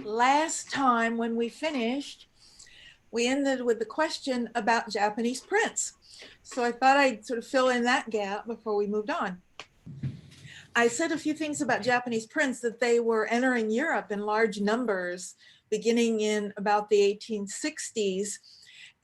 Last time when we finished, we ended with the question about Japanese prints. So I thought I'd sort of fill in that gap before we moved on. I said a few things about Japanese prints, that they were entering Europe in large numbers beginning in about the 1860s.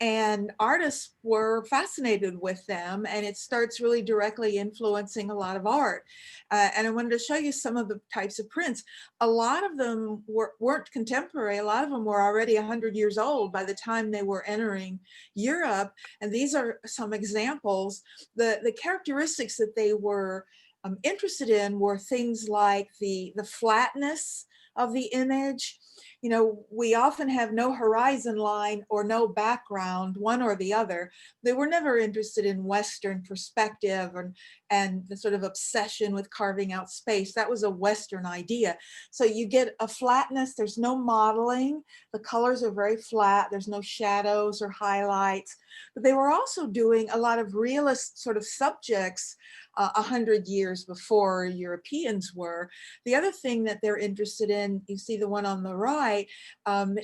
And artists were fascinated with them, and it starts really directly influencing a lot of art. And I wanted to show you some of the types of prints. A lot of them weren't contemporary. A lot of them were already 100 years old by the time they were entering Europe. And these are some examples. The characteristics that they were interested in were things like the flatness of the image. You know, we often have no horizon line or no background, one or the other. They were never interested in Western perspective and the sort of obsession with carving out space. That was a Western idea. So you get a flatness, there's no modeling. The colors are very flat. There's no shadows or highlights. But they were also doing a lot of realist sort of subjects 100 years before Europeans were. The other thing that they're interested in, you see the one on the right,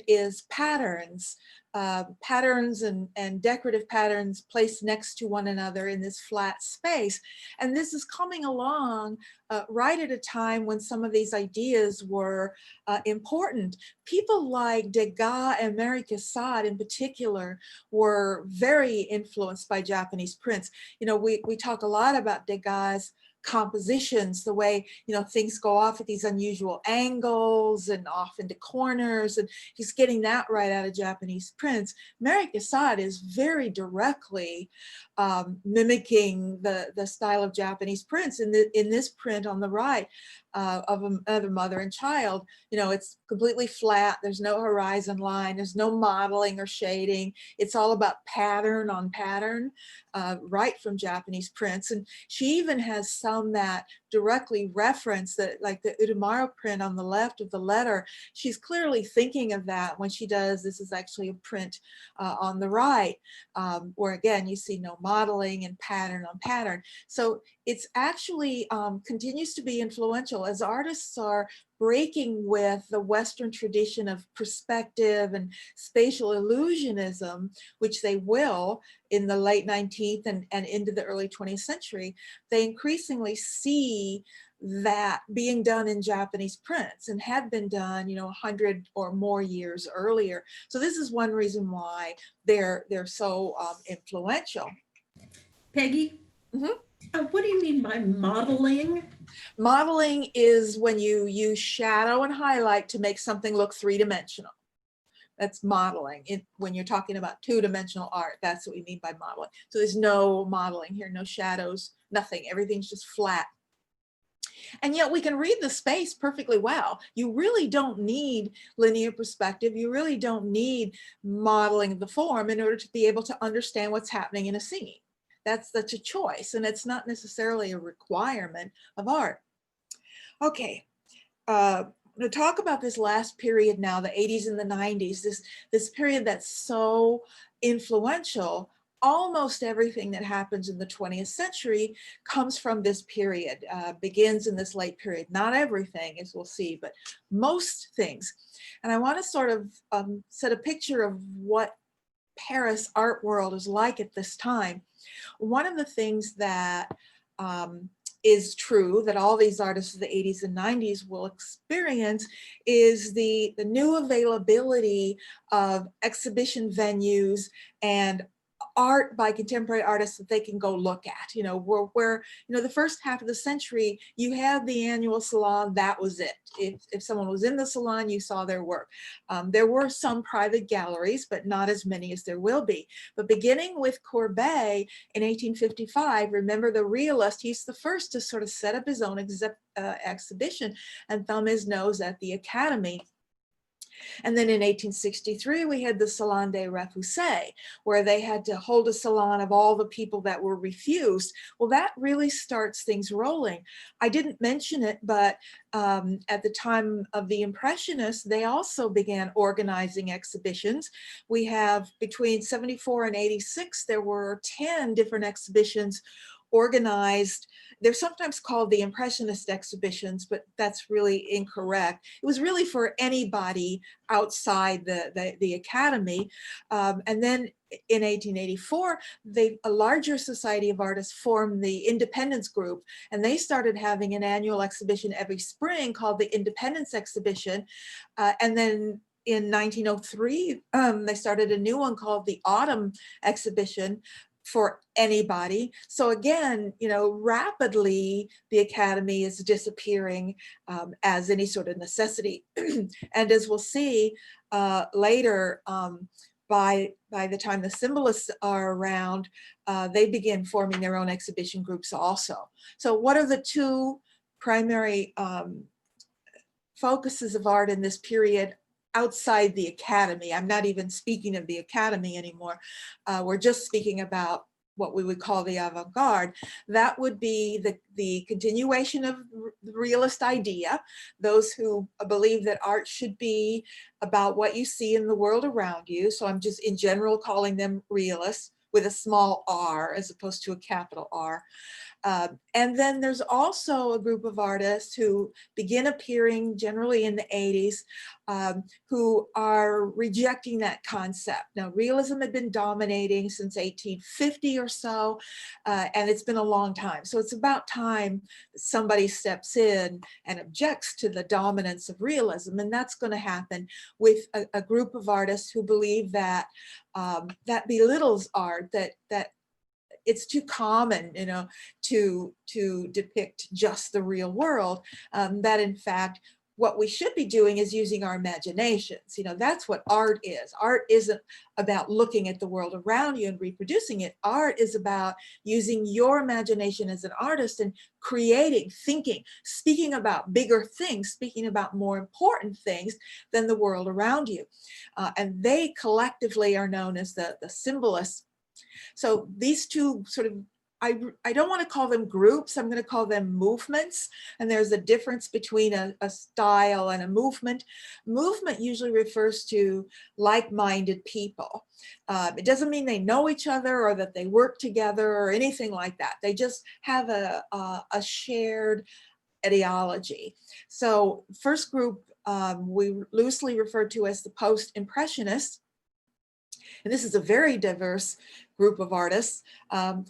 is patterns. Patterns and decorative patterns placed next to one another in this flat space. And this is coming along right at a time when some of these ideas were important. People like Degas and Mary Cassatt in particular were very influenced by Japanese prints. You know, we talk a lot about Degas' compositions, the way, you know, things go off at these unusual angles and off into corners, and he's getting that right out of Japanese prints. Mary Cassatt is very directly mimicking the style of Japanese prints. In this print on the right of another mother and child, you know, it's completely flat. There's no horizon line. There's no modeling or shading. It's all about pattern on pattern, right from Japanese prints. And she even has some that directly reference that, like the Utamaro print on the left of the letter. She's clearly thinking of that when she does, this is actually a print on the right, where again, you see no modeling and pattern on pattern. So it's actually continues to be influential as artists are breaking with the Western tradition of perspective and spatial illusionism, which they will in the late 19th and into the early 20th century. They increasingly see that being done in Japanese prints and had been done, you know, 100 or more years earlier. So this is one reason why they're so influential. Peggy, Mhm. what do you mean by modeling? Modeling is when you use shadow and highlight to make something look three-dimensional. That's modeling. When you're talking about two-dimensional art, that's what we mean by modeling. So there's no modeling here, no shadows, nothing. Everything's just flat. And yet we can read the space perfectly well. You really don't need linear perspective. You really don't need modeling of the form in order to be able to understand what's happening in a scene. That's a choice, and it's not necessarily a requirement of art. Okay, to talk about this last period now, the 80s and the 90s, this period that's so influential. Almost everything that happens in the 20th century comes from this period, begins in this late period. Not everything, as we'll see, but most things. And I want to sort of set a picture of what Paris art world is like at this time. One of the things that is true that all these artists of the 80s and 90s will experience is the new availability of exhibition venues and art by contemporary artists that they can go look at. You know, where you know, the first half of the century, you had the annual salon, that was it. If someone was in the salon, you saw their work. There were some private galleries, but not as many as there will be. But beginning with Courbet in 1855, remember the realist, he's the first to sort of set up his own exhibition and thumb his nose at the Academy. And then in 1863, we had the Salon des Refusés, where they had to hold a salon of all the people that were refused. Well, that really starts things rolling. I didn't mention it, but at the time of the Impressionists, they also began organizing exhibitions. We have between 74 and 86, there were 10 different exhibitions organized. They're sometimes called the Impressionist exhibitions, but that's really incorrect. It was really for anybody outside the academy. And then in 1884, a larger society of artists formed the Independence Group, and they started having an annual exhibition every spring called the Independence Exhibition. And then in 1903, they started a new one called the Autumn Exhibition for anybody. So again, rapidly the academy is disappearing as any sort of necessity. And as we'll see later, by the time the symbolists are around, they begin forming their own exhibition groups also. So what are the two primary focuses of art in this period outside the academy? I'm not even speaking of the academy anymore. We're just speaking about what we would call the avant-garde. That would be the continuation of the realist idea, those who believe that art should be about what you see in the world around you. So I'm just in general calling them realists with a small r as opposed to a capital R. And then there's also a group of artists who begin appearing generally in the 80s who are rejecting that concept. Now, realism had been dominating since 1850 or so, and it's been a long time. So it's about time somebody steps in and objects to the dominance of realism. And that's going to happen with a group of artists who believe that that belittles art, that it's too common, to depict just the real world, that in fact, what we should be doing is using our imaginations. That's what art is. Art isn't about looking at the world around you and reproducing it. Art is about using your imagination as an artist and creating, thinking, speaking about bigger things, speaking about more important things than the world around you. And they collectively are known as the symbolists. So these two sort of, I don't want to call them groups, I'm going to call them movements. And there's a difference between a style and a movement. Movement usually refers to like-minded people. It doesn't mean they know each other or that they work together or anything like that. They just have a shared ideology. So first group we loosely refer to as the post-impressionists. And this is a very diverse group of artists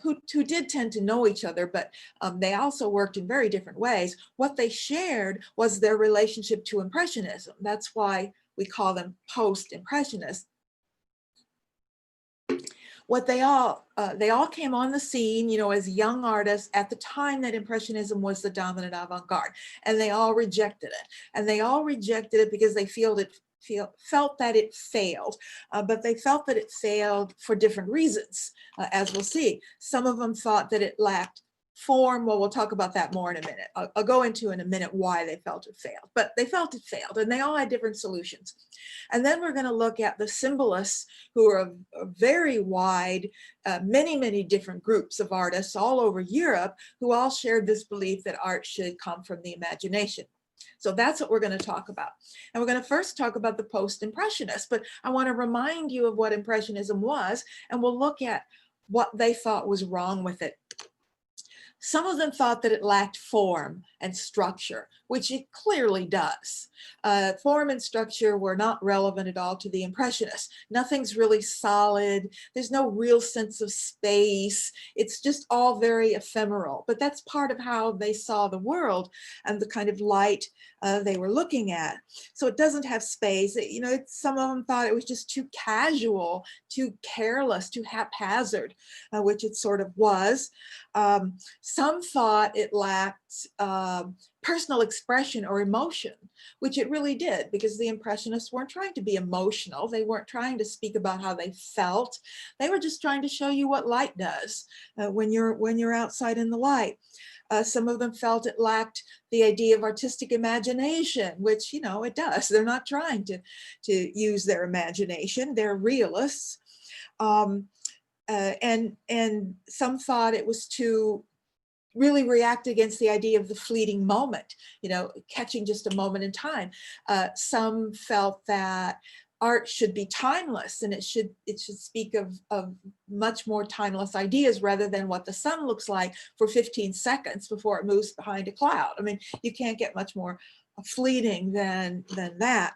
who did tend to know each other, but they also worked in very different ways. What they shared was their relationship to Impressionism. That's why we call them post-impressionists. What they all came on the scene, as young artists at the time that Impressionism was the dominant avant-garde, and they all rejected it. And they all rejected it because they felt that it failed, but they felt that it failed for different reasons, as we'll see. Some of them thought that it lacked form. Well, we'll talk about that more in a minute. I'll go into in a minute why they felt it failed, but they felt it failed, and they all had different solutions. And then we're going to look at the symbolists, who are a very wide, many different groups of artists all over Europe, who all shared this belief that art should come from the imagination. So that's what we're going to talk about. And we're going to first talk about the post-impressionists, but I want to remind you of what Impressionism was, and we'll look at what they thought was wrong with it. Some of them thought that it lacked form and structure, which it clearly does. Form and structure were not relevant at all to the Impressionists. Nothing's really solid. There's no real sense of space. It's just all very ephemeral. But that's part of how they saw the world and the kind of light they were looking at. So it doesn't have space. Some of them thought it was just too casual, too careless, too haphazard, which it sort of was. Some thought it lacked personal expression or emotion, which it really did, because the Impressionists weren't trying to be emotional. They weren't trying to speak about how they felt. They were just trying to show you what light does when you're outside in the light. Some of them felt it lacked the idea of artistic imagination, which, it does. They're not trying to use their imagination. They're realists. And some thought it was to really react against the idea of the fleeting moment, catching just a moment in time. Some felt that art should be timeless, and it should speak of much more timeless ideas rather than what the sun looks like for 15 seconds before it moves behind a cloud. I mean, you can't get much more fleeting than that.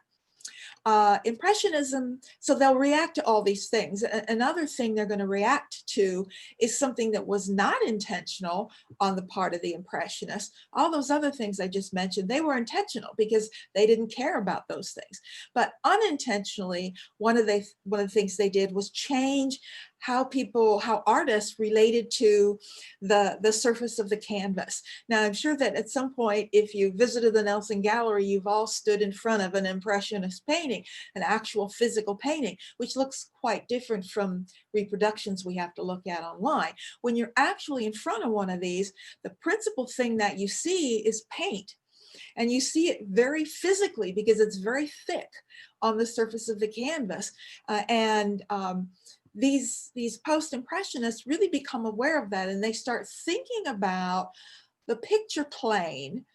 Impressionism, so they'll react to all these things. Another thing they're going to react to is something that was not intentional on the part of the Impressionists. All those other things I just mentioned, they were intentional because they didn't care about those things. But unintentionally, one of the things they did was change how artists related to the surface of the canvas. Now, I'm sure that at some point, if you visited the Nelson Gallery, you've all stood in front of an Impressionist painting, an actual physical painting, which looks quite different from reproductions we have to look at online. When you're actually in front of one of these, the principal thing that you see is paint. And you see it very physically because it's very thick on the surface of the canvas. These post-impressionists really become aware of that, and they start thinking about the picture plane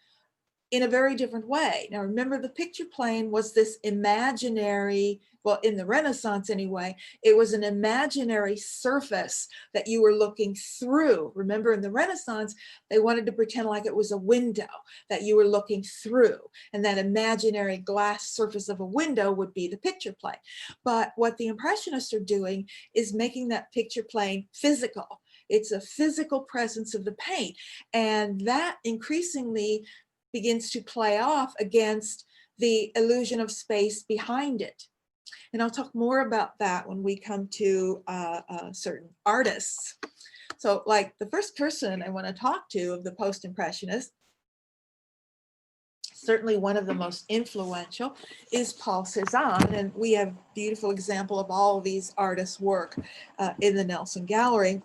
in a very different way. Now, remember, the picture plane was this imaginary, well, in the Renaissance anyway, it was an imaginary surface that you were looking through. Remember, in the Renaissance, they wanted to pretend like it was a window that you were looking through, and that imaginary glass surface of a window would be the picture plane. But what the Impressionists are doing is making that picture plane physical. It's a physical presence of the paint, and that increasingly begins to play off against the illusion of space behind it. And I'll talk more about that when we come to certain artists. So, like, the first person I want to talk to of the post-impressionists, certainly one of the most influential, is Paul Cézanne. And we have a beautiful example of all of these artists' work in the Nelson Gallery.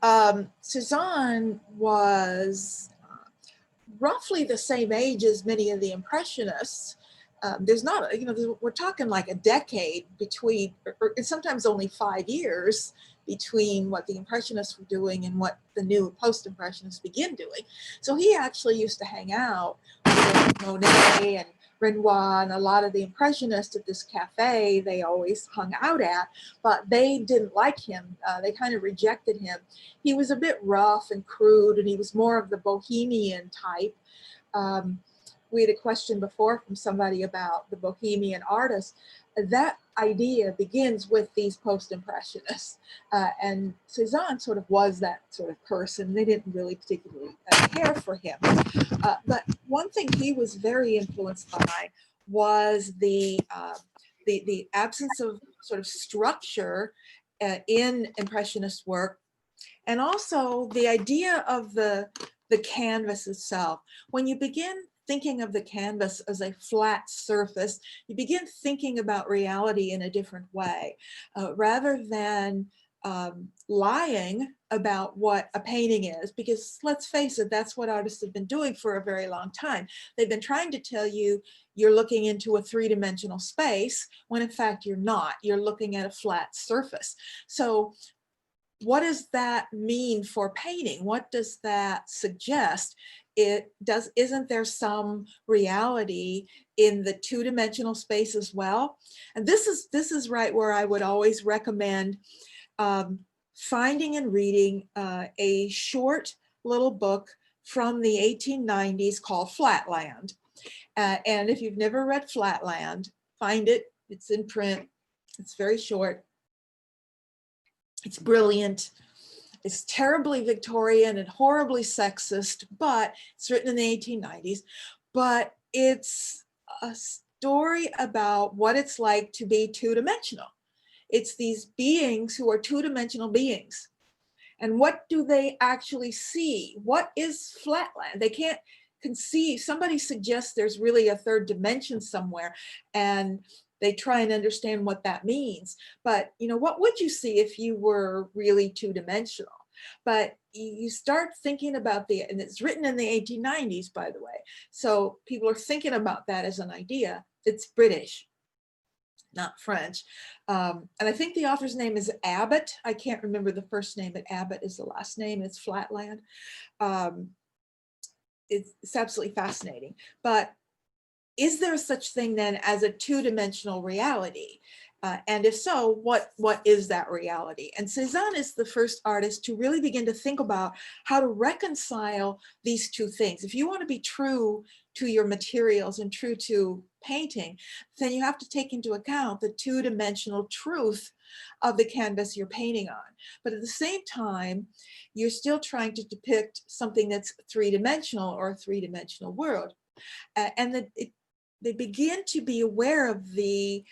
Cézanne was roughly the same age as many of the Impressionists. There's not, we're talking like a decade between, or sometimes only 5 years between what the Impressionists were doing and what the new post-Impressionists begin doing. So he actually used to hang out with Monet and Renoir and a lot of the Impressionists at this cafe they always hung out at, but they didn't like him. They kind of rejected him. He was a bit rough and crude, and he was more of the bohemian type. We had a question before from somebody about the bohemian artist. That idea begins with these post-impressionists, and Cézanne sort of was that sort of person. They didn't really particularly care for him. But one thing he was very influenced by was the absence of sort of structure in Impressionist work, and also the idea of the canvas itself. When you begin thinking of the canvas as a flat surface, you begin thinking about reality in a different way, rather than lying about what a painting is, because let's face it, that's what artists have been doing for a very long time. They've been trying to tell you you're looking into a three-dimensional space, when in fact you're not. You're looking at a flat surface. So what does that mean for painting? What does that suggest? Isn't there some reality in the two-dimensional space as well? And this is right where I would always recommend finding and reading a short little book from the 1890s called Flatland. And if you've never read Flatland, find it. It's in print. It's very short. It's brilliant. It's terribly Victorian and horribly sexist, but it's written in the 1890s. But it's a story about what it's like to be two-dimensional. It's these beings who are two-dimensional beings. And what do they actually see? What is Flatland? They can't conceive. Somebody suggests there's really a third dimension somewhere, and they try and understand what that means. But, what would you see if you were really two-dimensional? But you start thinking about and it's written in the 1890s, by the way. So people are thinking about that as an idea. It's British, not French. And I think the author's name is Abbott. I can't remember the first name, but Abbott is the last name. It's Flatland. It's absolutely fascinating. But is there such thing then as a two-dimensional reality? And if so, what is that reality? And Cezanne is the first artist to really begin to think about how to reconcile these two things. If you want to be true to your materials and true to painting, then you have to take into account the two-dimensional truth of the canvas you're painting on. But at the same time, you're still trying to depict something that's three-dimensional or a three-dimensional world. And they begin to be aware of the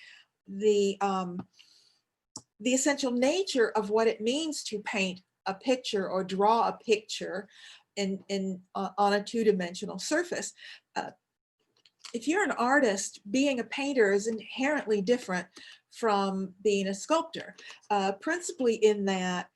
essential nature of what it means to paint a picture or draw a picture on a two-dimensional surface. If you're an artist, being a painter is inherently different from being a sculptor, principally in that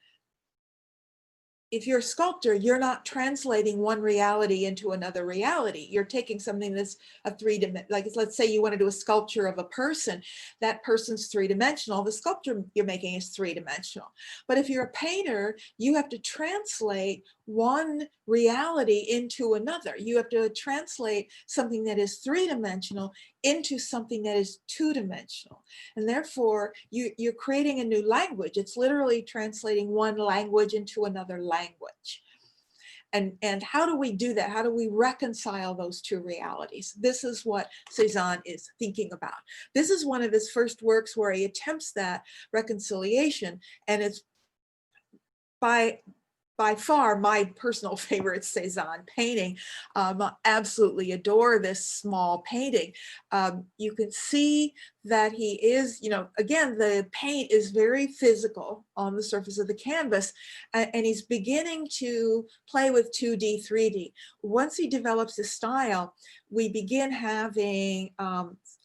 if you're a sculptor, you're not translating one reality into another reality. You're taking something that's a three-dimensional, like let's say you want to do a sculpture of a person, that person's three-dimensional, the sculpture you're making is three-dimensional. But if you're a painter, you have to translate one reality into another. You have to translate something that is three-dimensional into something that is two-dimensional. And therefore, you're creating a new language. It's literally translating one language into another language. And how do we do that? How do we reconcile those two realities? This is what Cezanne is thinking about. This is one of his first works where he attempts that reconciliation, and it's by far my personal favorite Cezanne painting. I absolutely adore this small painting. You can see that he is, again, the paint is very physical on the surface of the canvas, and he's beginning to play with 2D, 3D. Once he develops his style, we begin having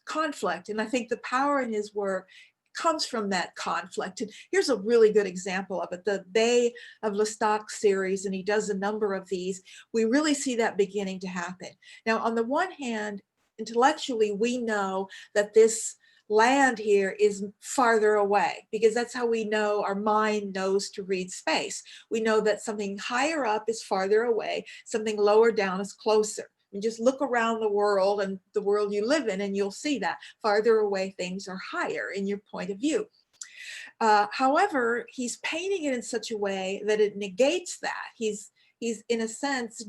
conflict, and I think the power in his work comes from that conflict. And here's a really good example of it, the Bay of Lestat series, and he does a number of these. We really see that beginning to happen. Now, on the one hand, intellectually, we know that this land here is farther away, because that's how we know, our mind knows to read space. We know that something higher up is farther away, something lower down is closer. And just look around the world and the world you live in, and you'll see that farther away things are higher in your point of view. However, he's painting it in such a way that it negates that. He's in a sense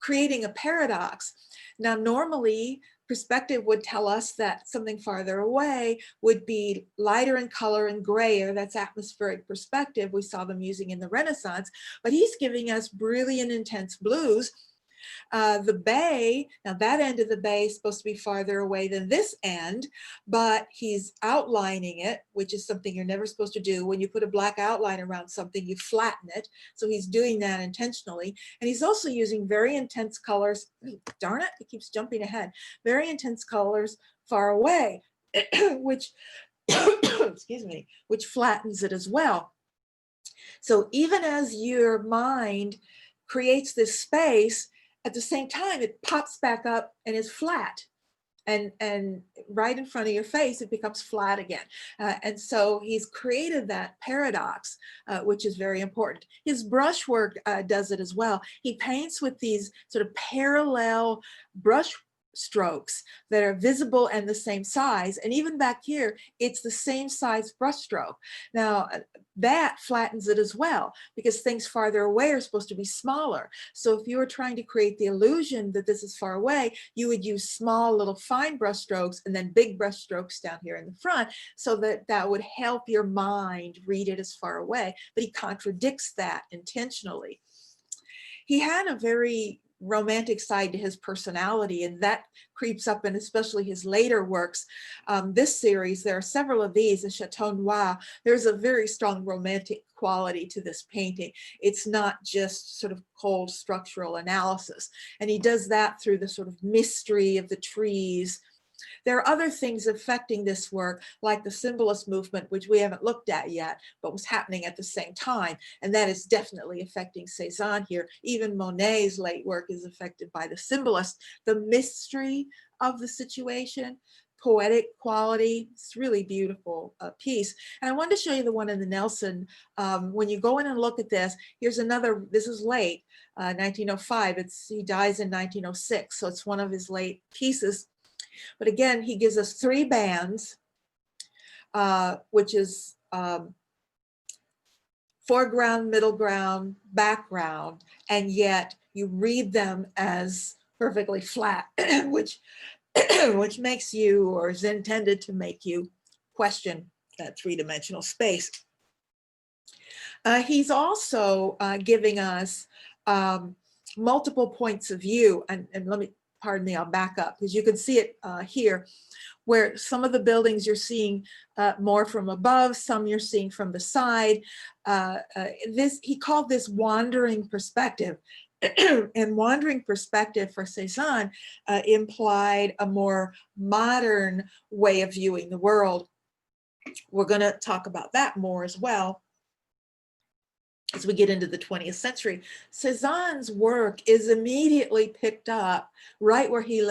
creating a paradox. Now, normally perspective would tell us that something farther away would be lighter in color and grayer. That's atmospheric perspective. We saw them using in the Renaissance, but he's giving us brilliant, intense blues. The bay, now that end of the bay is supposed to be farther away than this end, but he's outlining it, which is something you're never supposed to do. When you put a black outline around something, you flatten it. So he's doing that intentionally. And he's also using very intense colors. Darn it, it keeps jumping ahead. Very intense colors far away, which, excuse me, which flattens it as well. So even as your mind creates this space, at the same time, it pops back up and is flat. And right in front of your face, it becomes flat again. And so he's created that paradox, which is very important. His brushwork does it as well. He paints with these sort of parallel brush strokes that are visible and the same size. And even back here, it's the same size brush stroke. Now, that flattens it as well, because things farther away are supposed to be smaller. So if you were trying to create the illusion that this is far away, you would use small little fine brush strokes and then big brush strokes down here in the front, so that that would help your mind read it as far away. But he contradicts that intentionally. He had a very romantic side to his personality, and that creeps up in especially his later works. This series, there are several of these, the Chateau Noir, there's a very strong romantic quality to this painting. It's not just sort of cold structural analysis. And he does that through the sort of mystery of the trees. There are other things affecting this work, like the symbolist movement, which we haven't looked at yet, but was happening at the same time. And that is definitely affecting Cezanne here. Even Monet's late work is affected by the symbolist. The mystery of the situation poetic quality. It's really beautiful piece. And I wanted to show you the one in the Nelson. When you go in and look at this, here's another, this is late, 1905. He dies in 1906, so it's one of his late pieces. But again, he gives us 3 bands, which is foreground, middle ground, background, and yet you read them as perfectly flat, which makes you, or is intended to make you, question that 3-dimensional space. He's also giving us multiple points of view, and let me, pardon me, I'll back up, because you can see it here, where some of the buildings you're seeing more from above, some you're seeing from the side. He called this wandering perspective. And wandering perspective for Cezanne implied a more modern way of viewing the world. We're going to talk about that more as well as we get into the 20th century. Cezanne's work is immediately picked up right where he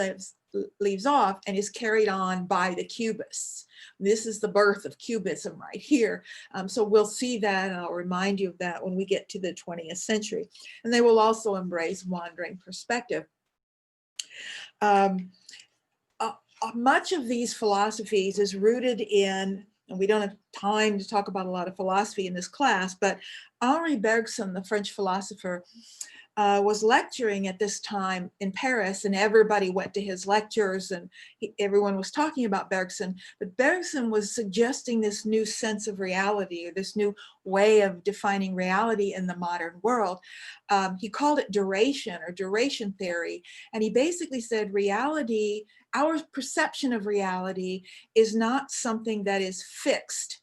leaves off and is carried on by the Cubists. This is the birth of Cubism right here. So we'll see that, and I'll remind you of that when we get to the 20th century. And they will also embrace wandering perspective. Much of these philosophies is rooted in, and we don't have time to talk about a lot of philosophy in this class, but Henri Bergson, the French philosopher, was lecturing at this time in Paris, and everybody went to his lectures, and everyone was talking about Bergson. But Bergson was suggesting this new sense of reality, or this new way of defining reality in the modern world. He called it duration, or duration theory. And he basically said reality, our perception of reality, is not something that is fixed,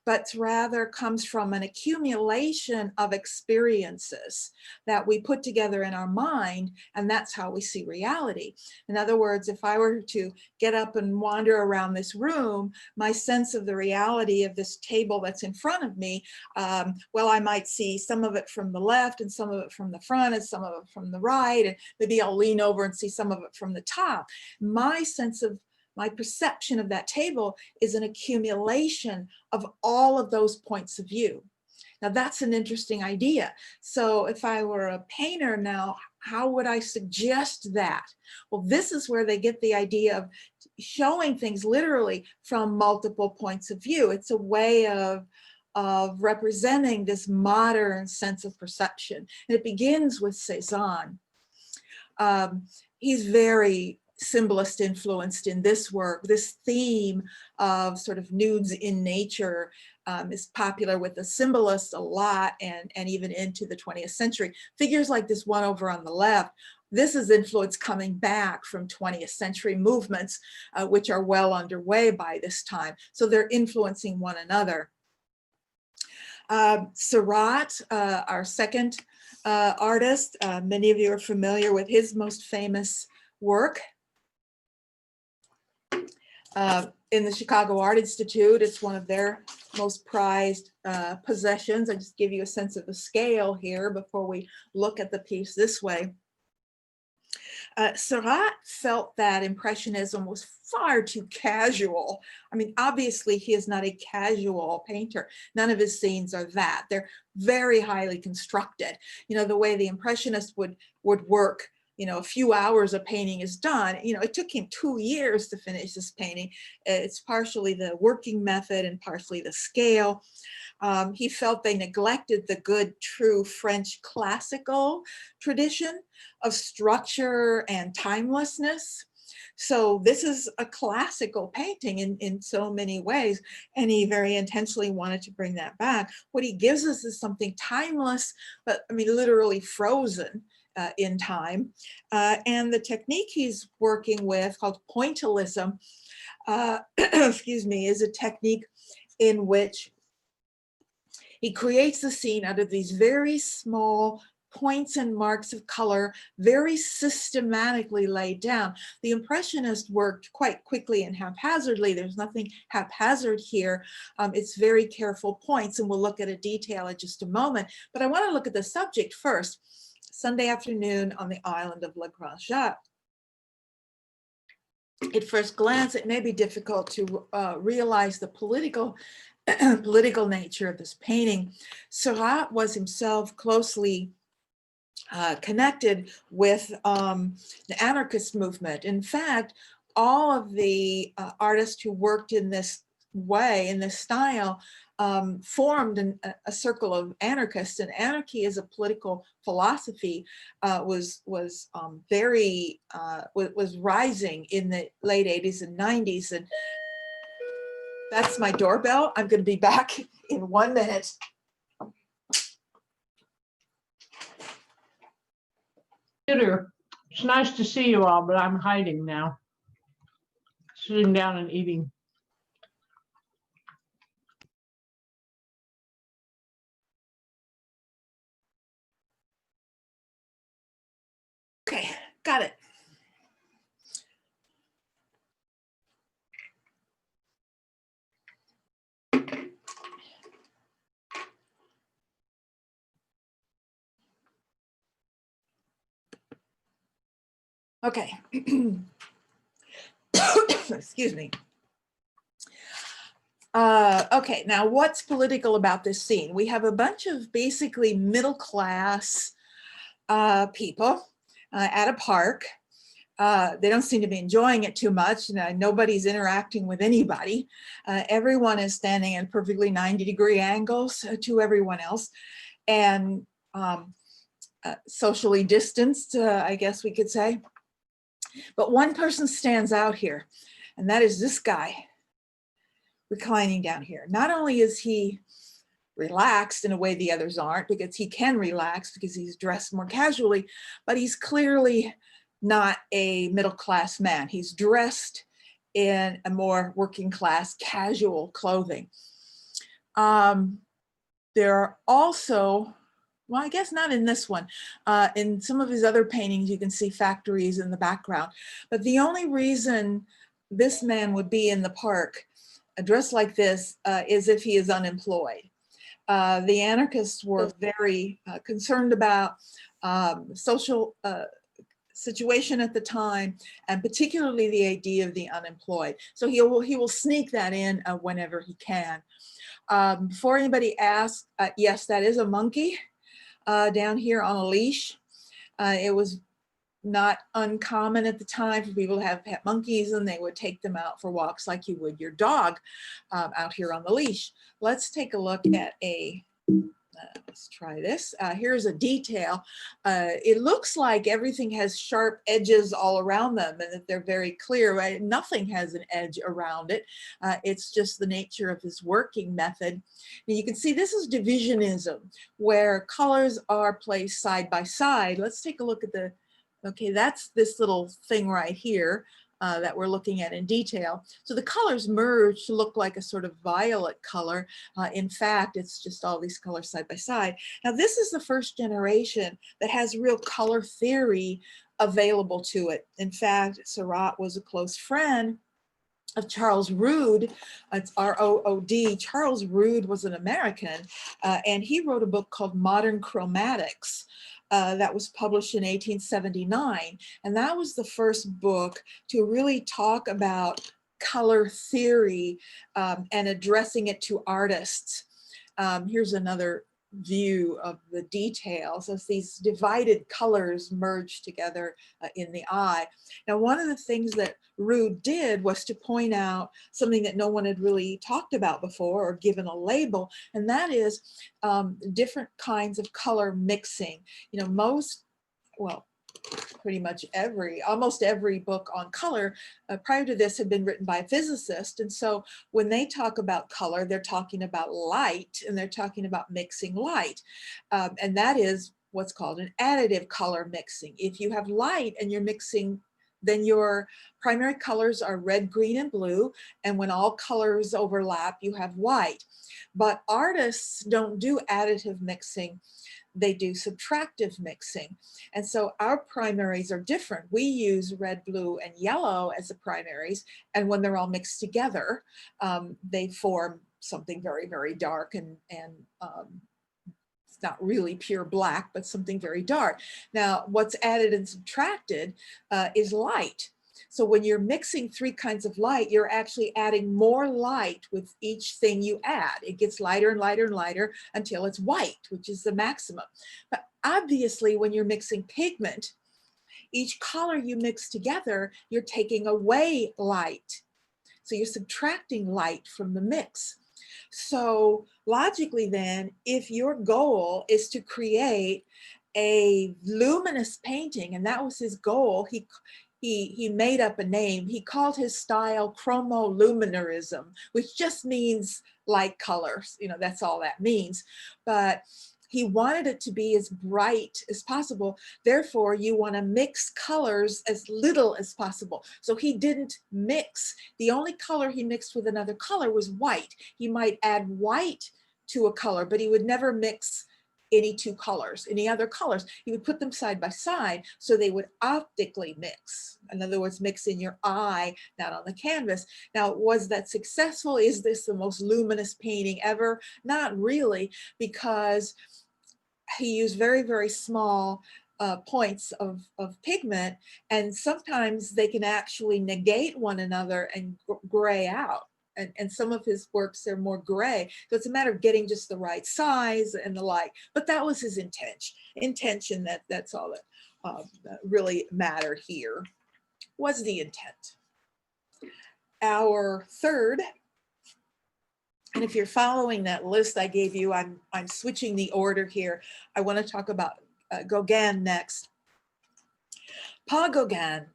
but rather comes from an accumulation of experiences that we put together in our mind, and that's how we see reality. In other words, if I were to get up and wander around this room, my sense of the reality of this table that's in front of me, well, I might see some of it from the left and some of it from the front and some of it from the right, and maybe I'll lean over and see some of it from the top. My perception of that table is an accumulation of all of those points of view. Now that's an interesting idea. So if I were a painter now, how would I suggest that? Well, this is where they get the idea of showing things literally from multiple points of view. It's a way of representing this modern sense of perception. And it begins with Cezanne. He's very symbolist influenced in this work. This theme of sort of nudes in nature is popular with the symbolists a lot, and even into the 20th century. Figures like this one over on the left, this is influence coming back from 20th century movements, which are well underway by this time. So they're influencing one another. Seurat, our second artist, many of you are familiar with his most famous work. In the Chicago Art Institute, it's one of their most prized possessions. I just give you a sense of the scale here before we look at the piece this way. Seurat felt that Impressionism was far too casual. I mean, obviously he is not a casual painter. None of his scenes are that. They're very highly constructed. You know, the way the Impressionists would work, you know, a few hours of painting is done. You know, it took him 2 years to finish this painting. It's partially the working method and partially the scale. He felt they neglected the good, true French classical tradition of structure and timelessness. So this is a classical painting in so many ways, and he very intentionally wanted to bring that back. What he gives us is something timeless, but I mean, literally frozen in time. And the technique he's working with, called pointillism, excuse me, is a technique in which he creates the scene out of these very small points and marks of color, very systematically laid down. The Impressionist worked quite quickly and haphazardly. There's nothing haphazard here. It's very careful points, and we'll look at a detail in just a moment. But I want to look at the subject first. Sunday afternoon on the island of La Grande Jatte. at first glance, it may be difficult to realize the political nature of this painting. Seurat was himself closely connected with the anarchist movement. In fact, all of the artists who worked in this way, in this style, formed a circle of anarchists, and anarchy as a political philosophy was rising in the late 80s and 90s. And that's my doorbell. I'm going to be back in 1 minute. It's nice to see you all, but I'm hiding now, sitting down and eating. Okay, got it. Okay. Excuse me. Okay, now what's political about this scene? We have a bunch of basically middle class people at a park. They don't seem to be enjoying it too much. Nobody's interacting with anybody. Everyone is standing at perfectly 90-degree angles to everyone else, and socially distanced, I guess we could say. But one person stands out here, and that is this guy reclining down here. Not only is he relaxed in a way the others aren't, because he can relax because he's dressed more casually, but he's clearly not a middle-class man. He's dressed in a more working class casual clothing. There are also, well, I guess not in this one. In some of his other paintings, you can see factories in the background. But the only reason this man would be in the park dressed like this is if he is unemployed. The anarchists were very concerned about social situation at the time, and particularly the idea of the unemployed. So he will sneak that in whenever he can. Before anybody asks, yes, that is a monkey down here on a leash. It was not uncommon at the time for people to have pet monkeys, and they would take them out for walks like you would your dog out here on the leash. Let's take a look at let's try this. Here's a detail. It looks like everything has sharp edges all around them and that they're very clear, right? Nothing has an edge around it. It's just the nature of his working method. And you can see this is divisionism, where colors are placed side by side. Let's take a look at okay, that's this little thing right here that we're looking at in detail. So the colors merge to look like a sort of violet color. In fact, it's just all these colors side by side. Now, this is the first generation that has real color theory available to it. In fact, Seurat was a close friend of Charles Rood. It's R-O-O-D. Charles Rood was an American, and he wrote a book called Modern Chromatics. That was published in 1879. And that was the first book to really talk about color theory and addressing it to artists. Here's another view of the details as these divided colors merge together in the eye. Now, one of the things that Rood did was to point out something that no one had really talked about before or given a label, and that is different kinds of color mixing. You know, pretty much almost every book on color prior to this had been written by a physicist. And so when they talk about color, they're talking about light, and they're talking about mixing light. And that is what's called an additive color mixing. If you have light and you're mixing, then your primary colors are red, green, and blue. And when all colors overlap, you have white. But artists don't do additive mixing. They do subtractive mixing. And so our primaries are different. We use red, blue, and yellow as the primaries. And when they're all mixed together, they form something very, very dark and it's not really pure black, but something very dark. Now, what's added and subtracted is light. So when you're mixing 3 kinds of light, you're actually adding more light with each thing you add. It gets lighter and lighter and lighter until it's white, which is the maximum. But obviously when you're mixing pigment, each color you mix together, you're taking away light. So you're subtracting light from the mix. So logically then, if your goal is to create a luminous painting, and that was his goal, he made up a name. He called his style chromoluminarism, which just means light colors. You know, that's all that means. But he wanted it to be as bright as possible. Therefore, you want to mix colors as little as possible. So he didn't mix. The only color he mixed with another color was white. He might add white to a color, but he would never mix any 2 colors, any other colors. He would put them side by side so they would optically mix. In other words, mix in your eye, not on the canvas. Now, was that successful? Is this the most luminous painting ever? Not really, because he used very, very small points of pigment, and sometimes they can actually negate one another and gray out. And some of his works are more gray. So it's a matter of getting just the right size and the like. But that was his intention. That's all that really mattered here, was the intent. Our third, and if you're following that list I gave you, I'm switching the order here. I want to talk about Gauguin next. Paul Gauguin.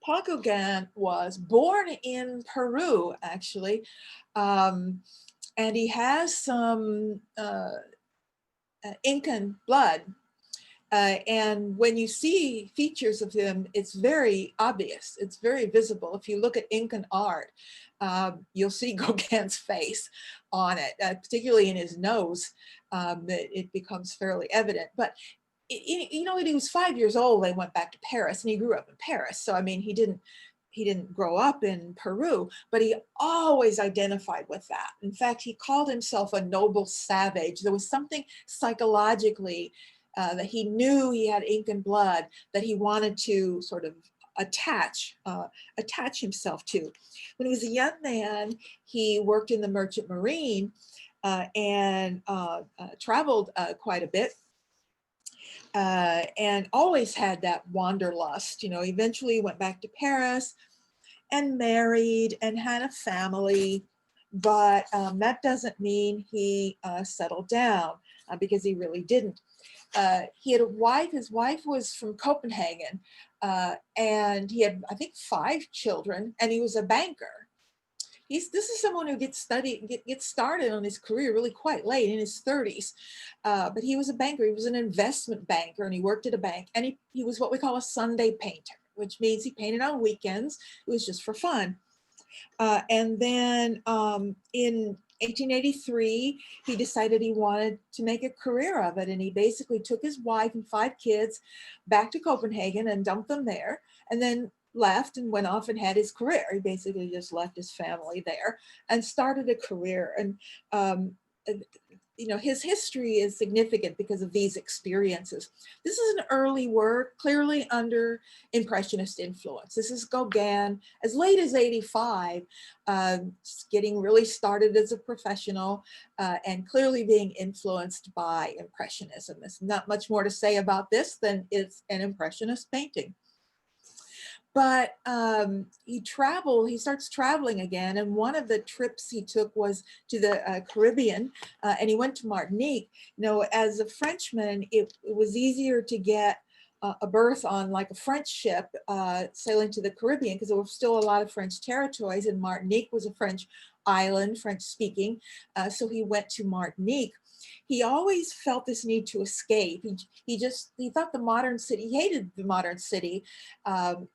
Paul Gauguin was born in Peru, actually, and he has some Incan blood. And when you see features of him, it's very obvious. It's very visible. If you look at Incan art, you'll see Gauguin's face on it, particularly in his nose. It becomes fairly evident. But you know, when he was 5 years old, they went back to Paris, and he grew up in Paris. So I mean, he didn't grow up in Peru, but he always identified with that. In fact, he called himself a noble savage. There was something psychologically that he knew he had Incan blood that he wanted to sort of attach himself to. When he was a young man, he worked in the Merchant Marine and traveled quite a bit. And always had that wanderlust. You know, eventually went back to Paris and married and had a family, but that doesn't mean he settled down, because he really didn't. He had a wife. His wife was from Copenhagen, and he had, I think, 5 children, and he was a banker. This is someone who gets started on his career really quite late, in his 30s. But he was a banker. He was an investment banker, and he worked at a bank. And he was what we call a Sunday painter, which means he painted on weekends. It was just for fun. And then in 1883, he decided he wanted to make a career of it. And he basically took his wife and 5 kids back to Copenhagen and dumped them there, and then left and went off and had his career. He basically just left his family there and started a career. And you know, his history is significant because of these experiences. This is an early work, clearly under Impressionist influence. This is Gauguin, as late as 85, getting really started as a professional, and clearly being influenced by Impressionism. There's not much more to say about this than it's an Impressionist painting. But he starts traveling again. And one of the trips he took was to the Caribbean, and he went to Martinique. You know, as a Frenchman, it was easier to get a berth on like a French ship sailing to the Caribbean, because there were still a lot of French territories, and Martinique was a French island, French speaking. So he went to Martinique. He always felt this need to escape. He thought the modern city, he hated the modern city.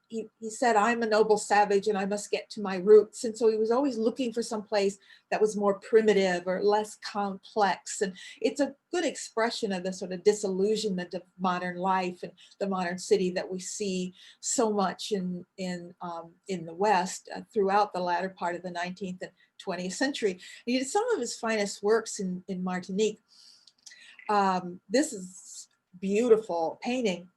He said, I'm a noble savage and I must get to my roots. And so he was always looking for some place that was more primitive or less complex. And it's a good expression of the sort of disillusionment of modern life and the modern city that we see so much in the West throughout the latter part of the 19th and 20th century. He did some of his finest works in Martinique. This is beautiful painting.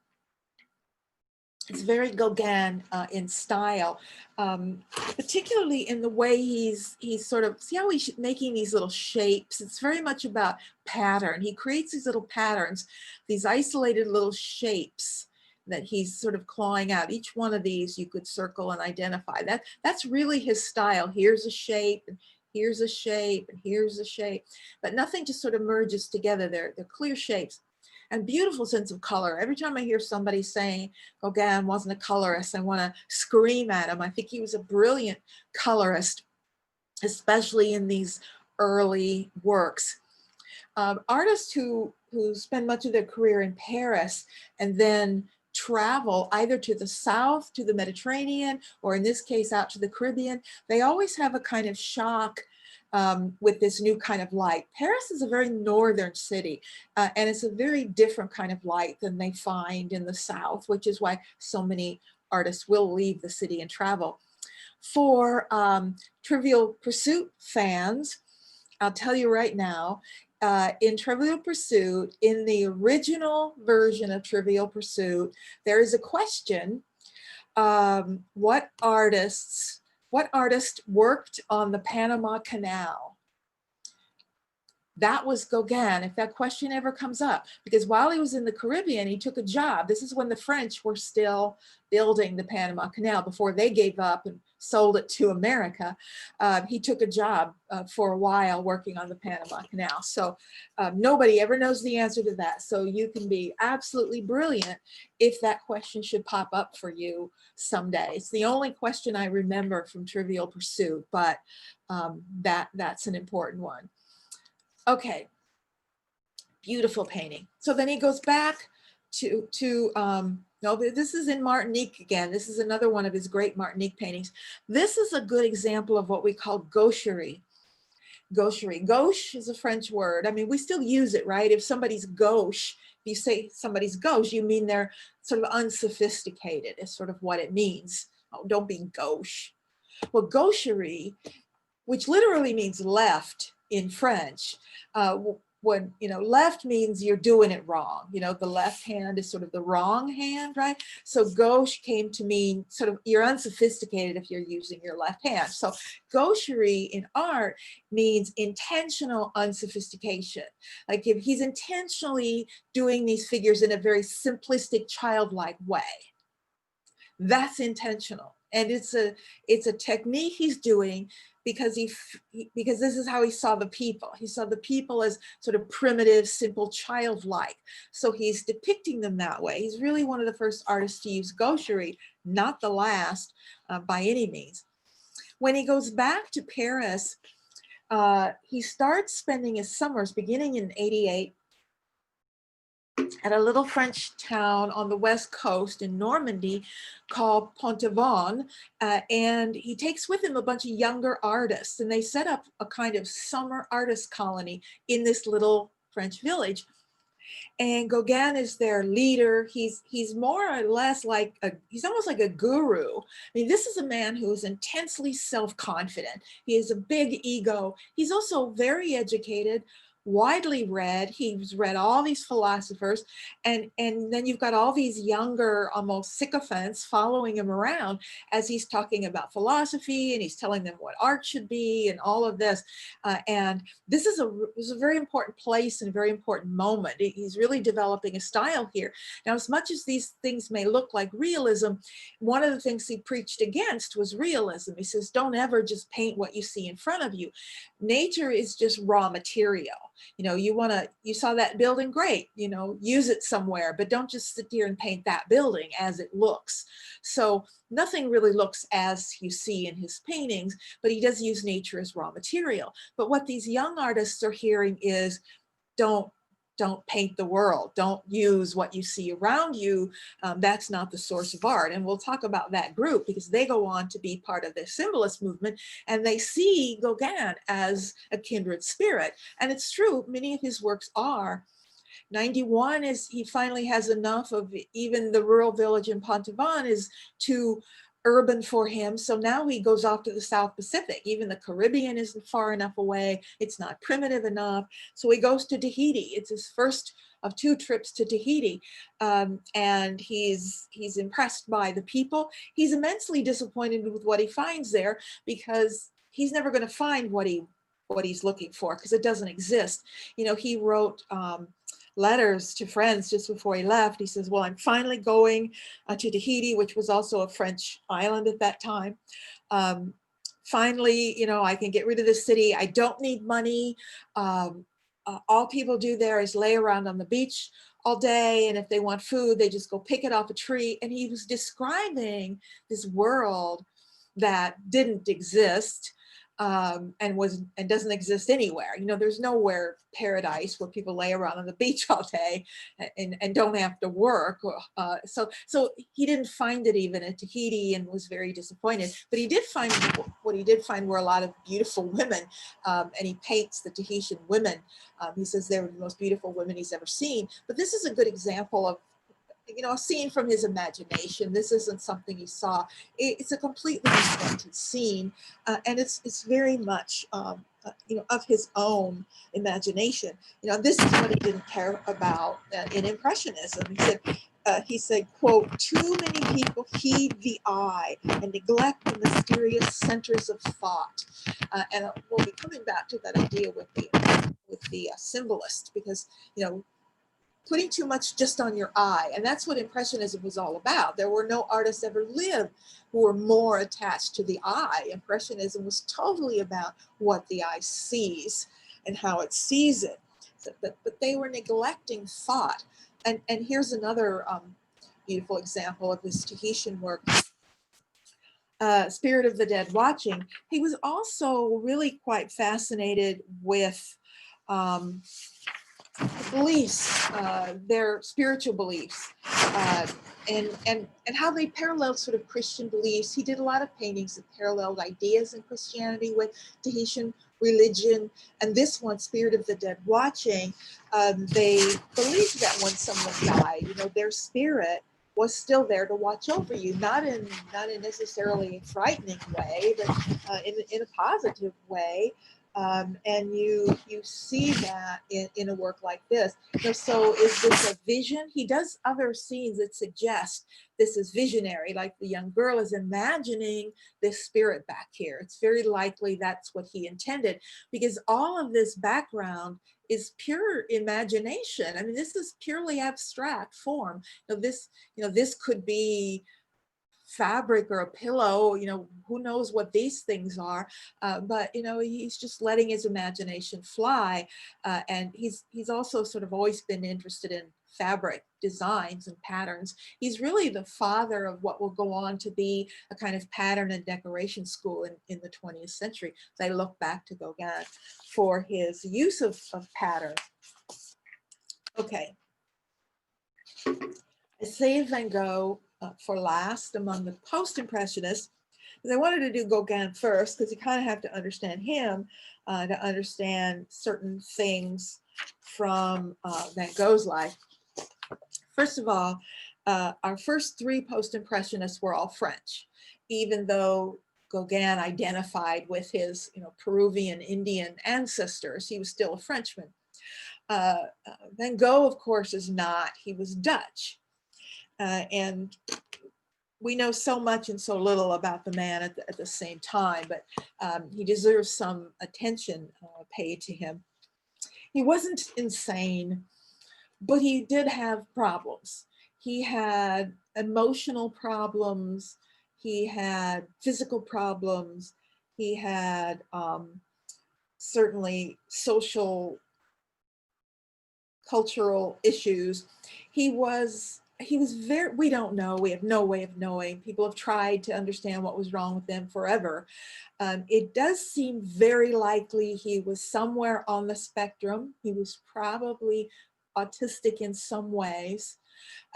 It's very Gauguin in style, particularly in the way he's sort of, see how he's making these little shapes. It's very much about pattern. He creates these little patterns, these isolated little shapes that he's sort of clawing out. Each one of these you could circle and identify. That's really his style. Here's a shape, and here's a shape, and here's a shape, but nothing just sort of merges together. They're clear shapes. And beautiful sense of color. Every time I hear somebody saying Gauguin wasn't a colorist, I want to scream at him. I think he was a brilliant colorist, especially in these early works. Artists who spend much of their career in Paris and then travel either to the south, to the Mediterranean, or in this case out to the Caribbean, they always have a kind of shock with this new kind of light. Paris is a very northern city, and it's a very different kind of light than they find in the south, which is why so many artists will leave the city and travel. For Trivial Pursuit fans, I'll tell you right now, in Trivial Pursuit, in the original version of Trivial Pursuit, there is a question, what artist worked on the Panama Canal? That was Gauguin, if that question ever comes up, because while he was in the Caribbean, he took a job. This is when the French were still building the Panama Canal before they gave up and sold it to America. He took a job for a while working on the Panama Canal. So nobody ever knows the answer to that. So you can be absolutely brilliant if that question should pop up for you someday. It's the only question I remember from Trivial Pursuit, but that's an important one. Okay, beautiful painting. So then he goes back to no, this is in Martinique again. This is another one of his great Martinique paintings. This is a good example of what we call gaucherie. Gaucherie. Gauche is a French word. I mean, we still use it, right? If somebody's gauche, if you say somebody's gauche, you mean they're sort of unsophisticated, is sort of what it means. Oh, don't be gauche. Well, gaucherie, which literally means left in French, when, left means you're doing it wrong. The left hand is sort of the wrong hand, right? So gauche came to mean sort of you're unsophisticated if you're using your left hand. So gaucherie in art means intentional unsophistication. Like if he's intentionally doing these figures in a very simplistic, childlike way, that's intentional. And it's a technique he's doing because because this is how he saw the people. He saw the people as sort of primitive, simple, childlike. So he's depicting them that way. He's really one of the first artists to use gaucherie, not the last by any means. When he goes back to Paris, he starts spending his summers beginning in '88 at a little French town on the west coast in Normandy called Pont-Aven, and he takes with him a bunch of younger artists, and they set up a kind of summer artist colony in this little French village. And Gauguin is their leader. He's more or less like he's almost like a guru. I mean, this is a man who is intensely self-confident. He has a big ego. He's also very educated, widely read. He's read all these philosophers, and then you've got all these younger, almost sycophants following him around as he's talking about philosophy, and he's telling them what art should be and all of this. And this is a very important place and a very important moment. He's really developing a style here. Now, as much as these things may look like realism, one of the things he preached against was realism. He says, don't ever just paint what you see in front of you. Nature is just raw material. You saw that building, great, use it somewhere, but don't just sit here and paint that building as it looks. So nothing really looks as you see in his paintings, but he does use nature as raw material. But what these young artists are hearing is, don't paint the world. Don't use what you see around you. That's not the source of art. And we'll talk about that group because they go on to be part of the symbolist movement, and they see Gauguin as a kindred spirit. And it's true, many of his works are. 91 is, he finally has enough of even the rural village in Pont-Aven is too urban for him. So now he goes off to the South Pacific. Even the Caribbean isn't far enough away. It's not primitive enough. So he goes to Tahiti. It's his first of 2 trips to Tahiti. And he's impressed by the people. He's immensely disappointed with what he finds there, because he's never going to find what he's looking for, because it doesn't exist. You know, he wrote letters to friends just before he left. He says, well, I'm finally going to Tahiti, which was also a French island at that time. Finally, you know, I can get rid of the city. I don't need money. All people do there is lay around on the beach all day. And if they want food, they just go pick it off a tree. And he was describing this world that didn't exist, and doesn't exist anywhere. You know, there's nowhere paradise where people lay around on the beach all day and don't have to work. So he didn't find it even at Tahiti, and was very disappointed. But he did find, what he did find were a lot of beautiful women, and he paints the Tahitian women. He says they were the most beautiful women he's ever seen. But this is a good example of, you know, a scene from his imagination. This isn't something he saw. It's a completely invented scene, and it's very much, you know, of his own imagination. You know, this is what he didn't care about in Impressionism. He said, quote, too many people heed the eye and neglect the mysterious centers of thought. And we'll be coming back to that idea with the symbolist, because, you know, putting too much just on your eye. And that's what Impressionism was all about. There were no artists ever lived who were more attached to the eye. Impressionism was totally about what the eye sees and how it sees it. But they were neglecting thought. And here's another beautiful example of this Tahitian work. Spirit of the Dead Watching. He was also really quite fascinated with beliefs, their spiritual beliefs, and how they paralleled sort of Christian beliefs. He did a lot of paintings that paralleled ideas in Christianity with Tahitian religion. And this one, Spirit of the Dead Watching, they believed that when someone died, you know, their spirit was still there to watch over you, not in necessarily a frightening way, but in a positive way. And you see that in a work like this. So is this a vision? He does other scenes that suggest this is visionary, like the young girl is imagining this spirit back here. It's very likely that's what he intended, because all of this background is pure imagination. I mean, this is purely abstract form. This could be fabric or a pillow, you know, who knows what these things are, but you know, he's just letting his imagination fly. And he's also sort of always been interested in fabric designs and patterns. He's really the father of what will go on to be a kind of pattern and decoration school in the 20th century. So I look back to Gauguin for his use of pattern. Okay, I saved Van Gogh for last among the post-impressionists, because I wanted to do Gauguin first, because you kind of have to understand him to understand certain things from Van Gogh's life. First of all, our first 3 post-impressionists were all French, even though Gauguin identified with his, you know, Peruvian Indian ancestors. He was still a Frenchman. Van Gogh, of course, is not. He was Dutch. And we know so much and so little about the man at the same time, but he deserves some attention paid to him. He wasn't insane, but he did have problems. He had emotional problems. He had physical problems. He had certainly social, cultural issues. He was very, we don't know, we have no way of knowing. People have tried to understand what was wrong with them forever. It does seem very likely he was somewhere on the spectrum. He was probably autistic in some ways.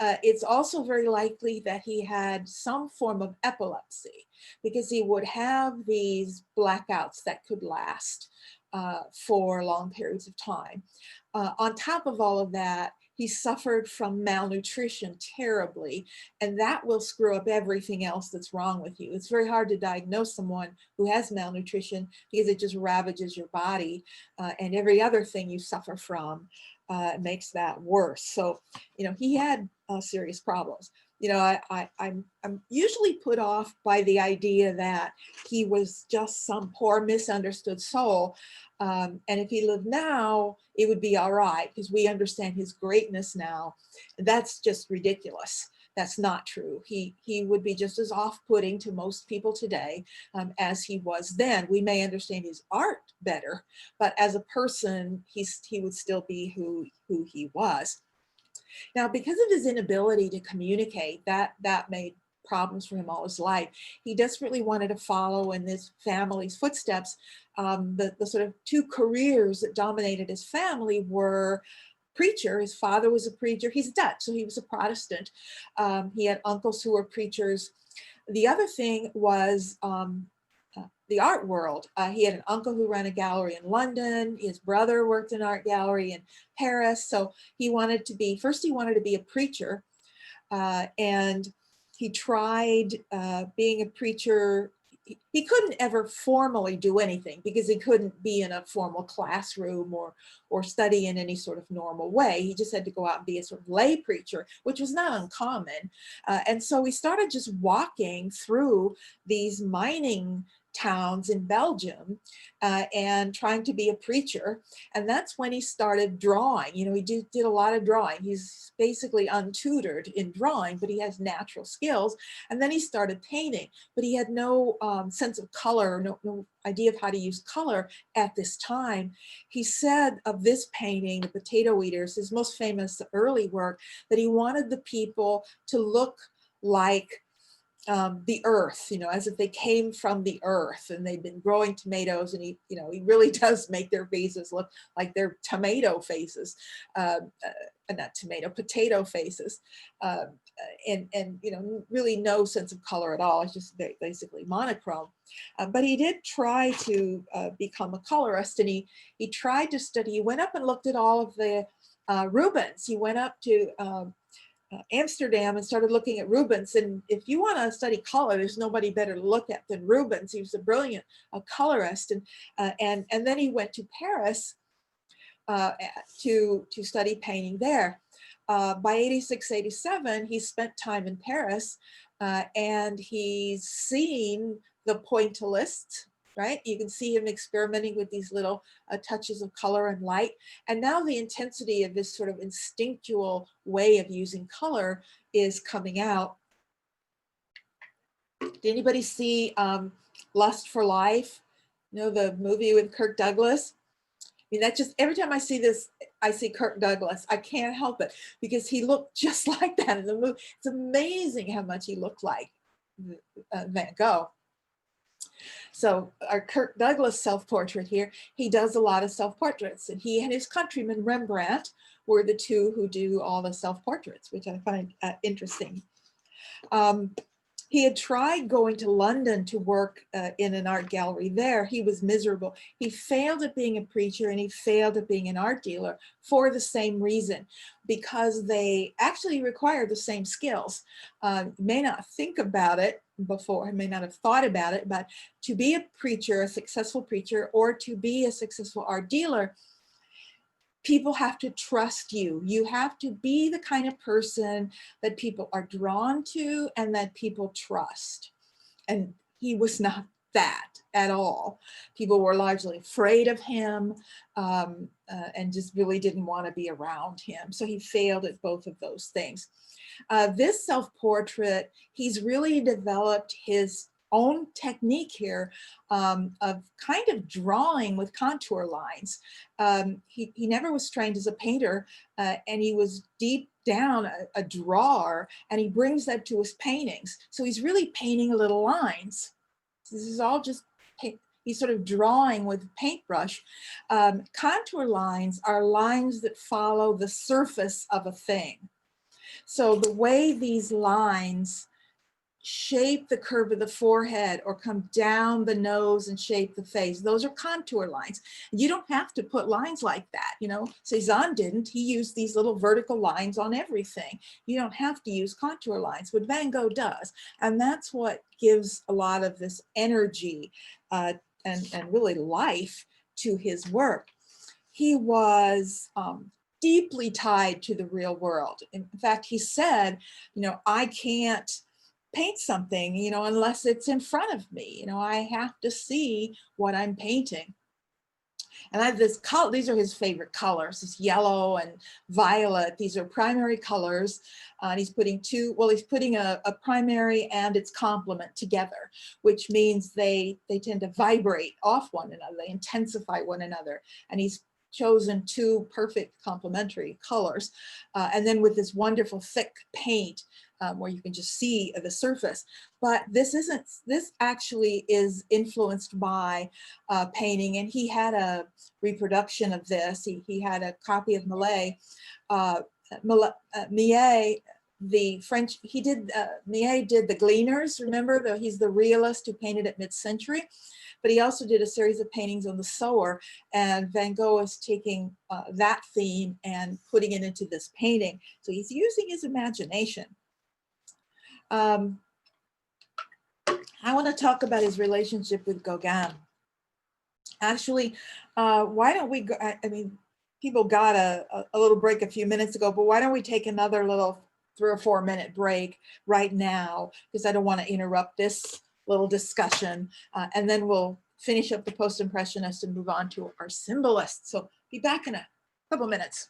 It's also very likely that he had some form of epilepsy, because he would have these blackouts that could last for long periods of time. On top of all of that, he suffered from malnutrition terribly, and that will screw up everything else that's wrong with you. It's very hard to diagnose someone who has malnutrition because it just ravages your body, and every other thing you suffer from makes that worse. So, he had serious problems. I'm usually put off by the idea that he was just some poor misunderstood soul. And if he lived now, it would be all right because we understand his greatness now. That's just ridiculous. That's not true. He would be just as off-putting to most people today as he was then. We may understand his art better, but as a person, he would still be who he was. Now, because of his inability to communicate, that made problems for him all his life. He desperately wanted to follow in his family's footsteps. The sort of two careers that dominated his family were preacher. His father was a preacher. He's Dutch, so he was a Protestant. He had uncles who were preachers. The other thing was the art world. He had an uncle who ran a gallery in London. His brother worked in an art gallery in Paris. So he wanted to be a preacher. And he tried being a preacher. He couldn't ever formally do anything because he couldn't be in a formal classroom or study in any sort of normal way. He just had to go out and be a sort of lay preacher, which was not uncommon. And so he started just walking through these mining towns in Belgium and trying to be a preacher. And that's when he started drawing. He did a lot of drawing. He's basically untutored in drawing, but he has natural skills. And then he started painting, but he had no sense of color, no idea of how to use color at this time. He said of this painting, The Potato Eaters, his most famous early work, that he wanted the people to look like the earth, as if they came from the earth and they'd been growing tomatoes. And he really does make their faces look like they're tomato faces, potato faces, and really no sense of color at all. It's just basically monochrome. But he did try to become a colorist, and he tried to study. He went up and looked at all of the Rubens. He went up to Amsterdam and started looking at Rubens. And if you want to study color, there's nobody better to look at than Rubens. He was a brilliant colorist. And then he went to Paris to study painting there. By 86, 87, he spent time in Paris and he's seen the pointillists, right? You can see him experimenting with these little touches of color and light. And now the intensity of this sort of instinctual way of using color is coming out. Did anybody see Lust for Life? The movie with Kirk Douglas? I mean, that just, every time I see this, I see Kirk Douglas. I can't help it because he looked just like that in the movie. It's amazing how much he looked like Van Gogh. So our Kirk Douglas self-portrait here, he does a lot of self-portraits, and he and his countryman Rembrandt were the two who do all the self-portraits, which I find interesting. He had tried going to London to work in an art gallery there. He was miserable. He failed at being a preacher and he failed at being an art dealer for the same reason, because they actually require the same skills. You may not think about it before, I may not have thought about it, but to be a preacher, a successful preacher, or to be a successful art dealer, people have to trust you. You have to be the kind of person that people are drawn to and that people trust. And he was not that at all. People were largely afraid of him and just really didn't want to be around him. So he failed at both of those things. This self-portrait, he's really developed his own technique here of kind of drawing with contour lines. He never was trained as a painter, and he was deep down a drawer, and he brings that to his paintings. So he's really painting little lines. This is all just he's sort of drawing with a paintbrush. Contour lines are lines that follow the surface of a thing. So the way these lines shape the curve of the forehead or come down the nose and shape the face. Those are contour lines. You don't have to put lines like that. You know, Cezanne didn't. He used these little vertical lines on everything. You don't have to use contour lines, but Van Gogh does. And that's what gives a lot of this energy and really life to his work. He was deeply tied to the real world. In fact, he said, you know, I can't paint something, you know, unless it's in front of me. You know, I have to see what I'm painting. And I have this color, these are his favorite colors, this yellow and violet. These are primary colors. And he's putting he's putting a primary and its complement together, which means they tend to vibrate off one another. They intensify one another. And he's chosen two perfect complementary colors. And then with this wonderful thick paint, where you can just see the surface. But this actually is influenced by painting, and he had a reproduction of this. He had a copy of Millet. Millet, the French, Millet did the Gleaners, remember? He's the realist who painted at mid-century. But he also did a series of paintings on the sower, and Van Gogh is taking that theme and putting it into this painting. So he's using his imagination. I want to talk about his relationship with Gauguin. Actually, why don't we go, I mean, people got a little break a few minutes ago, but why don't we take another little 3 or 4 minute break right now, because I don't want to interrupt this little discussion, and then we'll finish up the post-impressionist and move on to our symbolist. So be back in a couple minutes.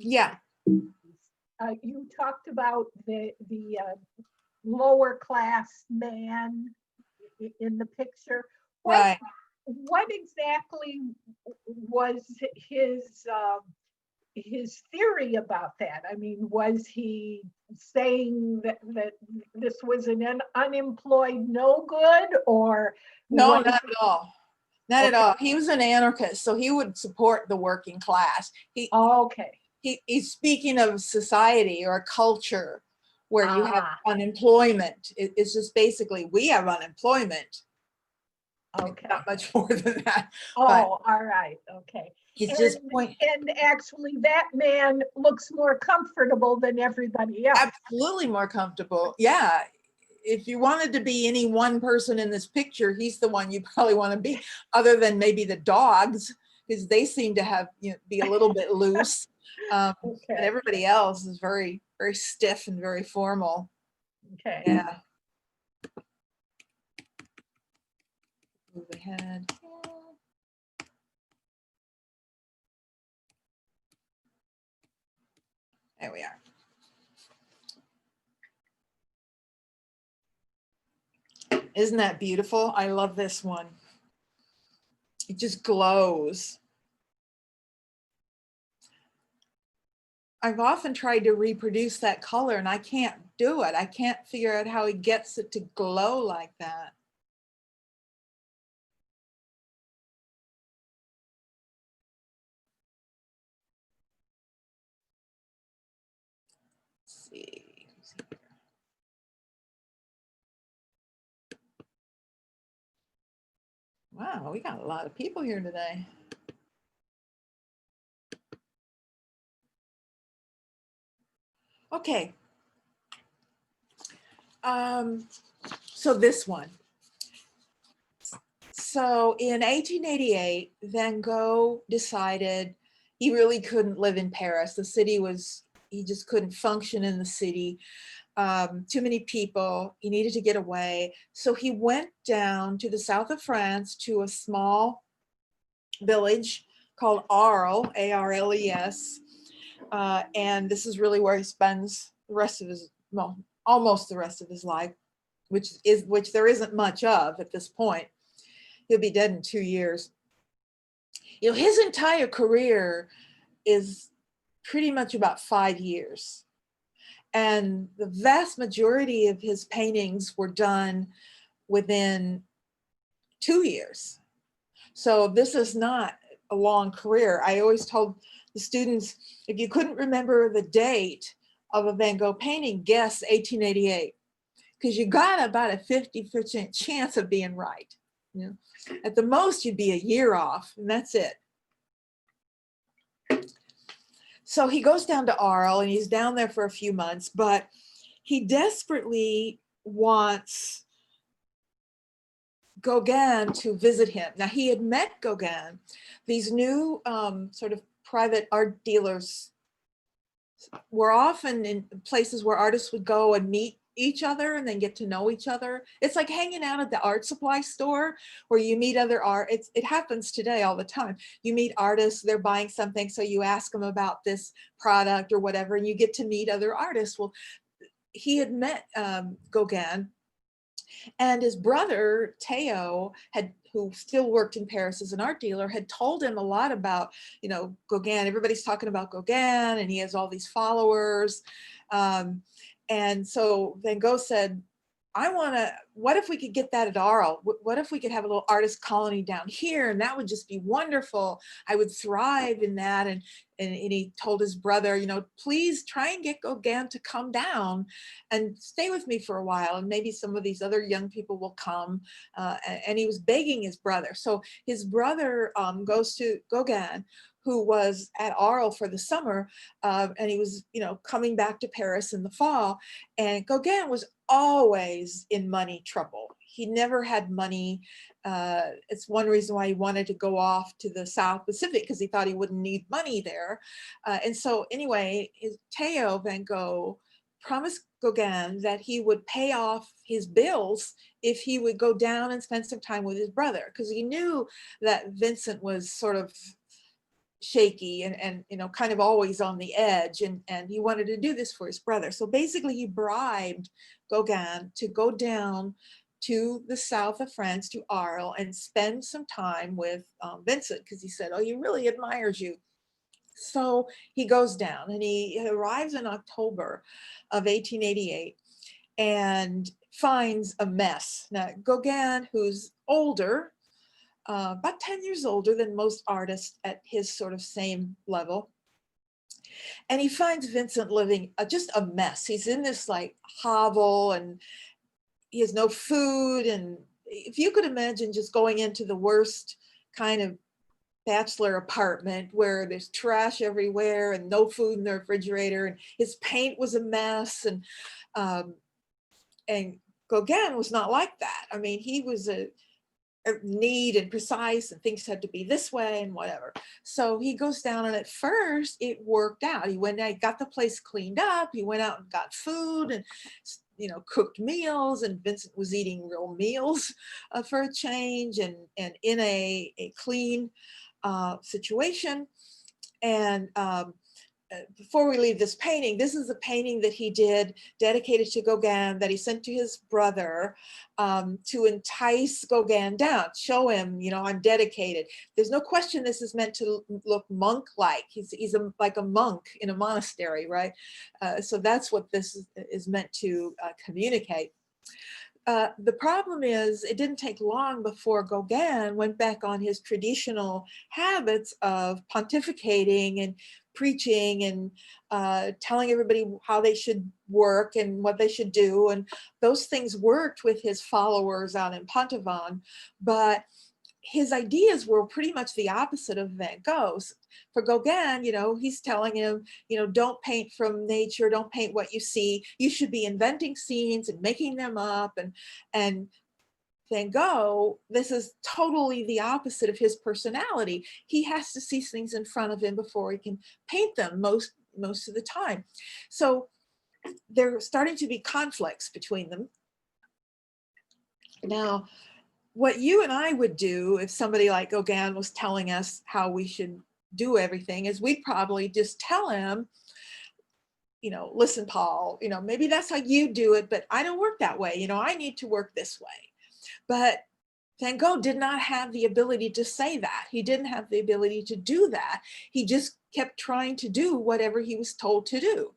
Yeah. You talked about the lower class man in the picture. Right. What exactly was his theory about that? I mean, was he saying that this was an unemployed no good, or No, not at all. Not at Okay. all. He was an anarchist, so he would support the working class. Okay. He's speaking of society or a culture where you have Ah. unemployment. It's just basically, we have unemployment. Okay. Not much more than that. Oh, all right. Okay. It's just point. And actually, that man looks more comfortable than everybody else. Absolutely more comfortable. Yeah. If you wanted to be any one person in this picture, he's the one you probably want to be, other than maybe the dogs, because they seem to have, you know, be a little bit loose. But Okay. everybody else is very, very stiff and very formal. Okay. Yeah. Move ahead. There we are. Isn't that beautiful? I love this one. It just glows. I've often tried to reproduce that color and I can't do it. I can't figure out how he gets it to glow like that. Let's see. Who's here? Wow, we got a lot of people here today. Okay. So this one. So in 1888, Van Gogh decided he really couldn't live in Paris. The city was, he just couldn't function in the city. Too many people, he needed to get away. So he went down to the south of France to a small village called Arles, A-R-L-E-S. And this is really where he spends the rest of his, well, almost the rest of his life, which there isn't much of at this point. He'll be dead in 2 years. his entire career is pretty much about 5 years. And the vast majority of his paintings were done within 2 years. So this is not a long career. I always told the students, if you couldn't remember the date of a Van Gogh painting, guess 1888, because you got about a 50% chance of being right. At the most, you'd be a year off, and that's it. So he goes down to Arles, and he's down there for a few months, but he desperately wants Gauguin to visit him. Now, he had met Gauguin. These new sort of private art dealers were often in places where artists would go and meet each other and then get to know each other. It's like hanging out at the art supply store where you meet other art. It happens today all the time. You meet artists, they're buying something, so you ask them about this product or whatever, and you get to meet other artists. Well, he had met Gauguin, and his brother, Theo, who still worked in Paris as an art dealer, had told him a lot about, Gauguin. Everybody's talking about Gauguin, and he has all these followers. And so Van Gogh said, what if we could get that at Arles? What if we could have a little artist colony down here? And that would just be wonderful. I would thrive in that. And he told his brother, please try and get Gauguin to come down and stay with me for a while. And maybe some of these other young people will come. And he was begging his brother. So his brother goes to Gauguin, who was at Arles for the summer, and he was, coming back to Paris in the fall. And Gauguin was always in money trouble. He never had money. It's one reason why he wanted to go off to the South Pacific, because he thought he wouldn't need money there. And so anyway, Theo Van Gogh promised Gauguin that he would pay off his bills if he would go down and spend some time with his brother, because he knew that Vincent was sort of shaky and kind of always on the edge, and he wanted to do this for his brother. So basically he bribed Gauguin to go down to the south of France, to Arles, and spend some time with Vincent, because he said, oh, he really admires you. So he goes down, and he arrives in October of 1888 and finds a mess. Now, Gauguin, who's older, about 10 years older than most artists at his sort of same level. And he finds Vincent living just a mess. He's in this like hovel, and he has no food. And if you could imagine just going into the worst kind of bachelor apartment where there's trash everywhere and no food in the refrigerator, and his paint was a mess. And Gauguin was not like that. I mean, he was a neat and precise, and things had to be this way and whatever. So he goes down, and at first it worked out. He went out, got the place cleaned up. He went out and got food and cooked meals, and Vincent was eating real meals for a change, and in a clean situation. And before we leave this painting, this is a painting that he did dedicated to Gauguin that he sent to his brother to entice Gauguin down, show him, I'm dedicated. There's no question this is meant to look monk-like. He's like a monk in a monastery, right? So that's what this is meant to communicate. The problem is, it didn't take long before Gauguin went back on his traditional habits of pontificating and preaching and telling everybody how they should work and what they should do. And those things worked with his followers out in Pontauban, but his ideas were pretty much the opposite of Van Gogh's. For Gauguin, he's telling him, don't paint from nature, don't paint what you see. You should be inventing scenes and making them up. And Van Gogh, this is totally the opposite of his personality. He has to see things in front of him before he can paint them most of the time. So there are starting to be conflicts between them. Now, what you and I would do if somebody like Gauguin was telling us how we should do everything is we'd probably just tell him, listen, Paul, maybe that's how you do it, but I don't work that way. I need to work this way. But Van Gogh did not have the ability to say that. He didn't have the ability to do that. He just kept trying to do whatever he was told to do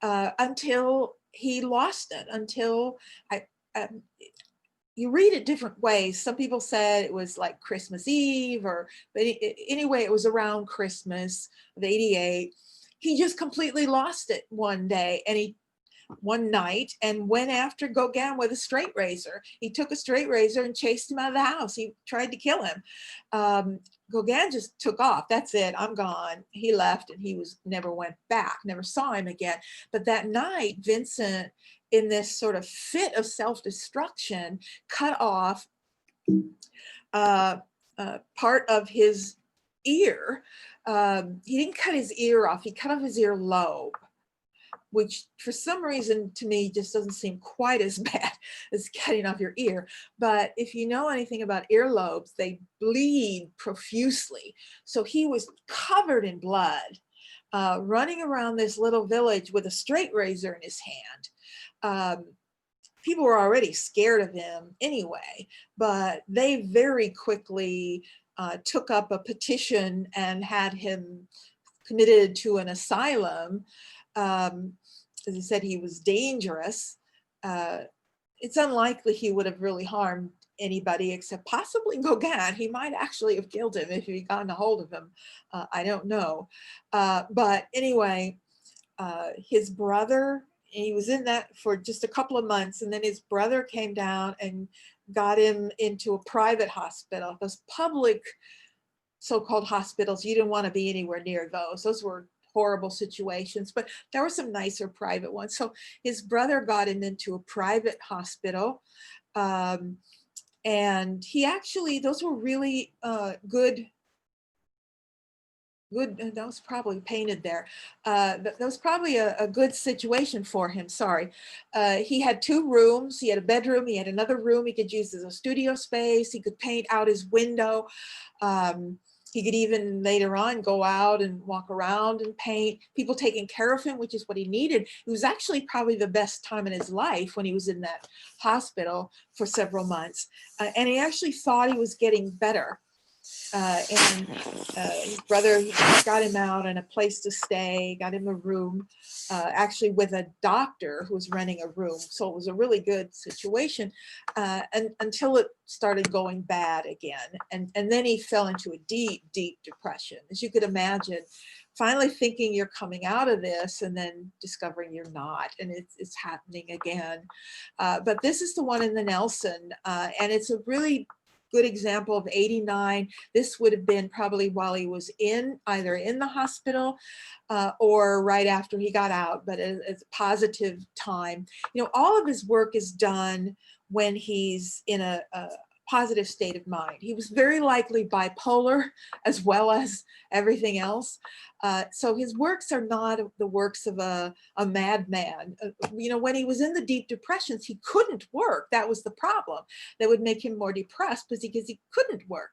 until he lost it, until um, you read it different ways. Some people said it was like Christmas Eve, but anyway, it was around Christmas of '88. He just completely lost it one day, and one night, and went after Gauguin with a straight razor. He took a straight razor and chased him out of the house. He tried to kill him. Gauguin just took off. That's it, I'm gone. He left, and he never went back, never saw him again. But that night, Vincent, in this sort of fit of self-destruction, cut off part of his ear. He didn't cut his ear off, he cut off his ear lobe, which for some reason to me just doesn't seem quite as bad as cutting off your ear. But if you know anything about earlobes, they bleed profusely. So he was covered in blood, running around this little village with a straight razor in his hand. People were already scared of him anyway, but they very quickly took up a petition and had him committed to an asylum. As I said, he was dangerous. It's unlikely he would have really harmed anybody except possibly Gauguin. He might actually have killed him if he'd gotten a hold of him. I don't know. But anyway, his brother, he was in that for just a couple of months, and then his brother came down and got him into a private hospital. Those public so-called hospitals, you didn't want to be anywhere near those. Those were horrible situations, but there were some nicer private ones. So his brother got him into a private hospital. And he actually, those were really good, that was probably painted there. That was probably a good situation for him, sorry. He had 2 rooms, he had a bedroom, he had another room he could use as a studio space, he could paint out his window. He could even later on go out and walk around and paint. People taking care of him, which is what he needed. It was actually probably the best time in his life when he was in that hospital for several months. And he actually thought he was getting better. And his brother got him out and a place to stay, got him a room, actually with a doctor who was renting a room. So it was a really good situation and until it started going bad again. And then he fell into a deep, deep depression, as you could imagine. Finally thinking you're coming out of this and then discovering you're not, and it's happening again. But this is the one in the Nelson, and it's a really good example of '89. This would have been probably while he was either in the hospital or right after he got out, but it's a positive time. You know, all of his work is done when he's in a positive state of mind. He was very likely bipolar as well as everything else. So his works are not the works of a madman. You know, when he was in the deep depressions, he couldn't work. That was the problem. That would make him more depressed because he couldn't work.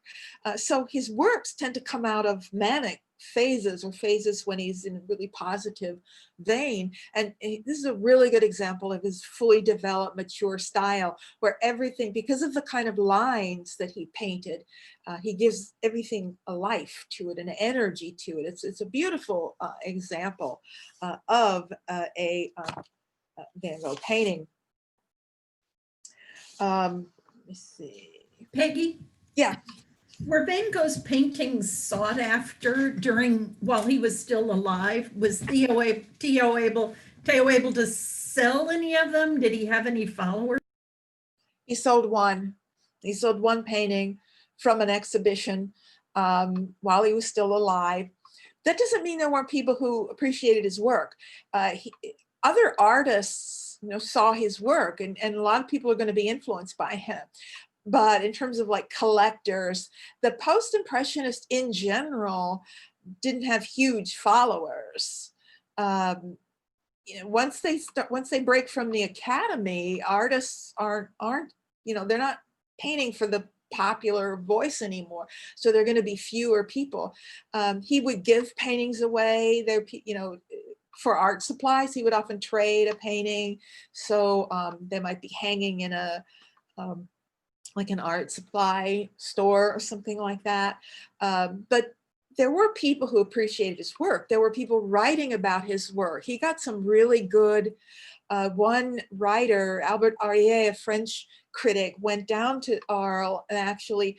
So his works tend to come out of manic phases or phases when he's in a really positive vein. And this is a really good example of his fully developed, mature style, where everything, because of the kind of lines that he painted, he gives everything a life to it, an energy to it. It's a beautiful example of a Van Gogh painting. Let me see. Peggy? Yeah. Were Van Gogh's paintings sought after while he was still alive? Was Theo able to sell any of them? Did he have any followers? He sold one. He sold one painting from an exhibition while he was still alive. That doesn't mean there weren't people who appreciated his work. Other artists, you know, saw his work, and a lot of people are going to be influenced by him. But in terms of like collectors, the post-impressionists in general didn't have huge followers. You know, once they break from the academy, artists aren't, you know, they're not painting for the popular voice anymore. So they're going to be fewer people. He would give paintings away. There, you know, for art supplies, he would often trade a painting. So they might be hanging in a like an art supply store or something like that. But there were people who appreciated his work. There were people writing about his work. He got some really good, one writer, Albert Aurier, a French critic, went down to Arles and actually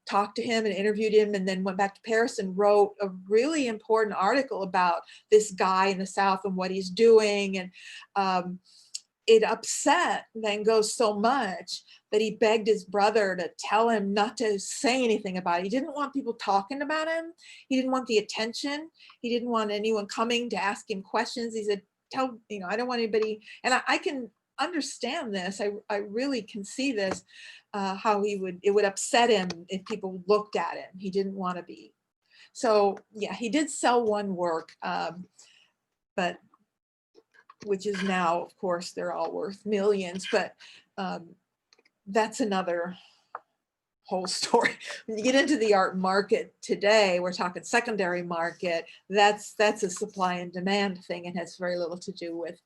talked to him and interviewed him, and then went back to Paris and wrote a really important article about this guy in the South and what he's doing. And it upset Van Gogh so much that he begged his brother to tell him not to say anything about it. He didn't want people talking about him. He didn't want the attention. He didn't want anyone coming to ask him questions. He said, tell, you know, I don't want anybody, and I can understand this. I really can see this, how it would upset him if people looked at him. He didn't want to be. So yeah, he did sell one work, but which is now, of course, they're all worth millions, but that's another whole story. When you get into the art market today, we're talking secondary market, that's a supply and demand thing and has very little to do with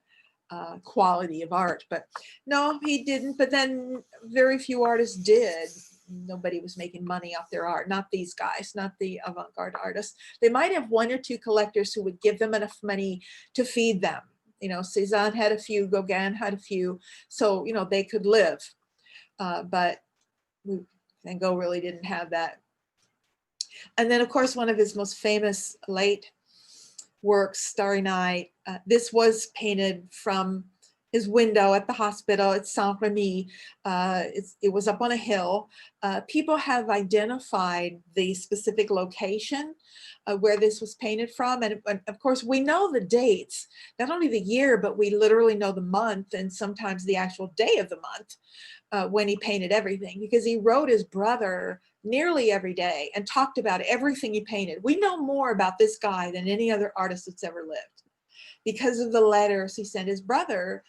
quality of art. But no, he didn't. But then very few artists did. Nobody was making money off their art, not these guys, not the avant-garde artists. They might have one or two collectors who would give them enough money to feed them. You know, Cézanne had a few, Gauguin had a few, so, you know, they could live. But Van Gogh really didn't have that. And then, of course, one of his most famous late works, Starry Night, this was painted from his window at the hospital at Saint-Rémy. It was up on a hill. People have identified the specific location where this was painted from. And of course, we know the dates, not only the year, but we literally know the month and sometimes the actual day of the month when he painted everything, because he wrote his brother nearly every day and talked about everything he painted. We know more about this guy than any other artist that's ever lived because of the letters he sent his brother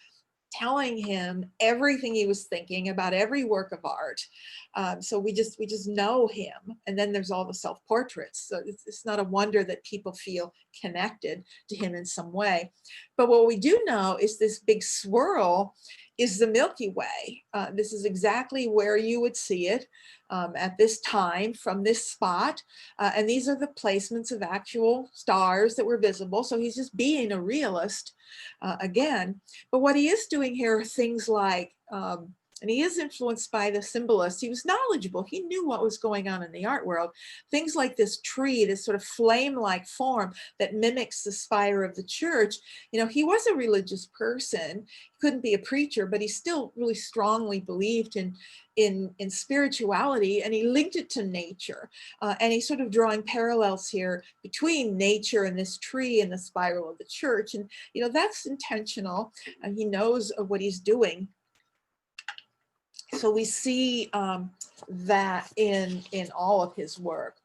telling him everything he was thinking about every work of art. So we just know him. And then there's all the self-portraits. So it's not a wonder that people feel connected to him in some way. But what we do know is this big swirl is the Milky Way. This is exactly where you would see it at this time from this spot. And these are the placements of actual stars that were visible. So he's just being a realist again. But what he is doing here are things like, and he is influenced by the symbolists. He was knowledgeable. He knew what was going on in the art world. Things like this tree, this sort of flame-like form that mimics the spire of the church. You know, he was a religious person. He couldn't be a preacher, but he still really strongly believed in spirituality, and he linked it to nature. And he's sort of drawing parallels here between nature and this tree and the spiral of the church. And, you know, that's intentional. He knows what he's doing. So we see that in all of his work.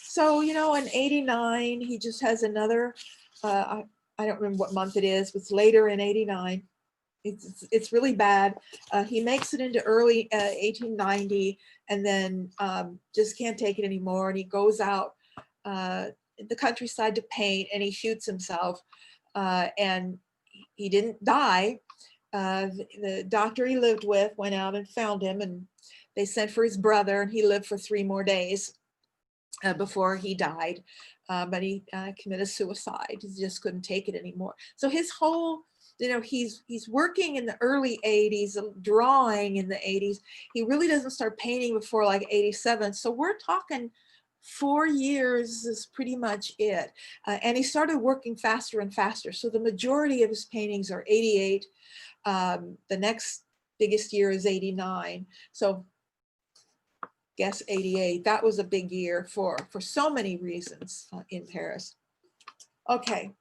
So, you know, in '89, he just has another, I don't remember what month it is, but it's later in '89. It's really bad. He makes it into early 1890 and then just can't take it anymore. And he goes out in the countryside to paint and he shoots himself and he didn't die. The doctor he lived with went out and found him and they sent for his brother and he lived for 3 more days before he died. But he committed suicide. He just couldn't take it anymore. So his whole, you know, he's working in the early 80s, drawing in the 80s. He really doesn't start painting before like 87. So we're talking 4 years is pretty much it. And he started working faster and faster. So the majority of his paintings are 88. The next biggest year is 89. So guess 88. That was a big year for so many reasons in Paris. Okay.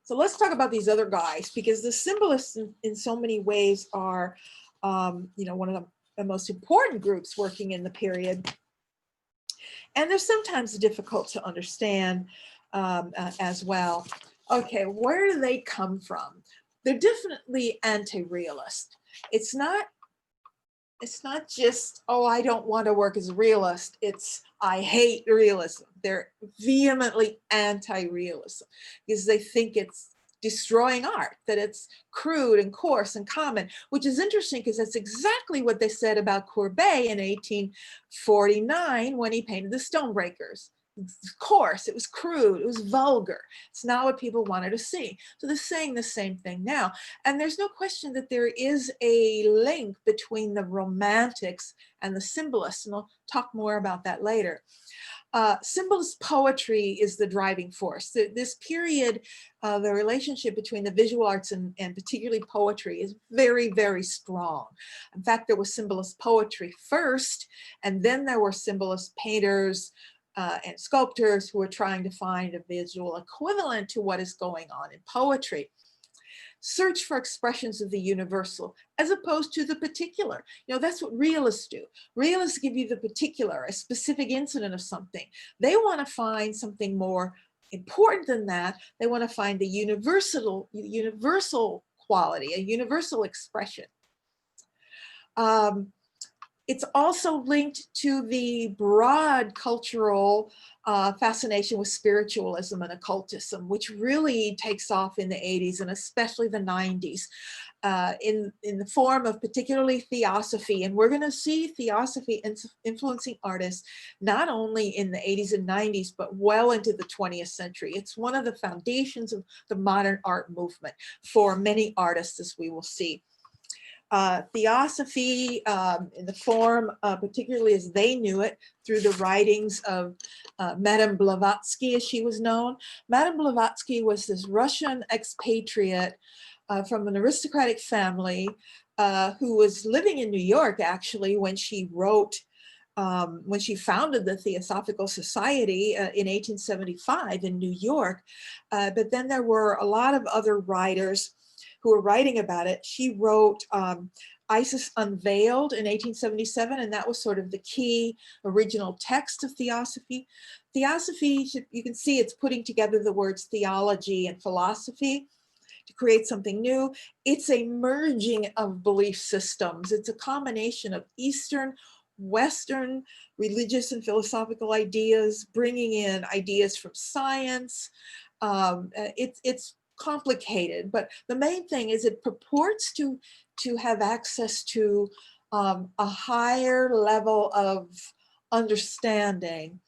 So let's talk about these other guys, because the symbolists in so many ways are, you know, one of the most important groups working in the period. And they're sometimes difficult to understand as well. Okay, where do they come from? They're definitely anti-realist. It's not just, oh, I don't want to work as a realist. It's, I hate realism. They're vehemently anti-realism because they think it's destroying art, that it's crude and coarse and common, which is interesting because that's exactly what they said about Courbet in 1849 when he painted the Stonebreakers. It's coarse, it was crude, it was vulgar. It's not what people wanted to see. So they're saying the same thing now. And there's no question that there is a link between the Romantics and the Symbolists, and we'll talk more about that later. Symbolist poetry is the driving force. This period, the relationship between the visual arts and particularly poetry is very, very strong. In fact, there was symbolist poetry first, and then there were symbolist painters and sculptors who were trying to find a visual equivalent to what is going on in poetry. Search for expressions of the universal as opposed to the particular. You know, that's what realists do. Realists give you the particular, a specific incident of something. They want to find something more important than that. They want to find the universal quality, a universal expression. It's also linked to the broad cultural fascination with spiritualism and occultism, which really takes off in the 80s and especially the 90s in the form of particularly theosophy. And we're going to see theosophy influencing artists not only in the 80s and 90s, but well into the 20th century. It's one of the foundations of the modern art movement for many artists, as we will see. Theosophy in the form, particularly as they knew it, through the writings of Madame Blavatsky, as she was known. Madame Blavatsky was this Russian expatriate from an aristocratic family who was living in New York, actually, when she wrote, when she founded the Theosophical Society in 1875 in New York. But then there were a lot of other writers who were writing about it. She wrote Isis Unveiled in 1877, and that was sort of the key original text of Theosophy. Theosophy, you can see it's putting together the words theology and philosophy to create something new. It's a merging of belief systems. It's a combination of Eastern, Western religious and philosophical ideas, bringing in ideas from science. It's complicated, but the main thing is it purports to have access to a higher level of understanding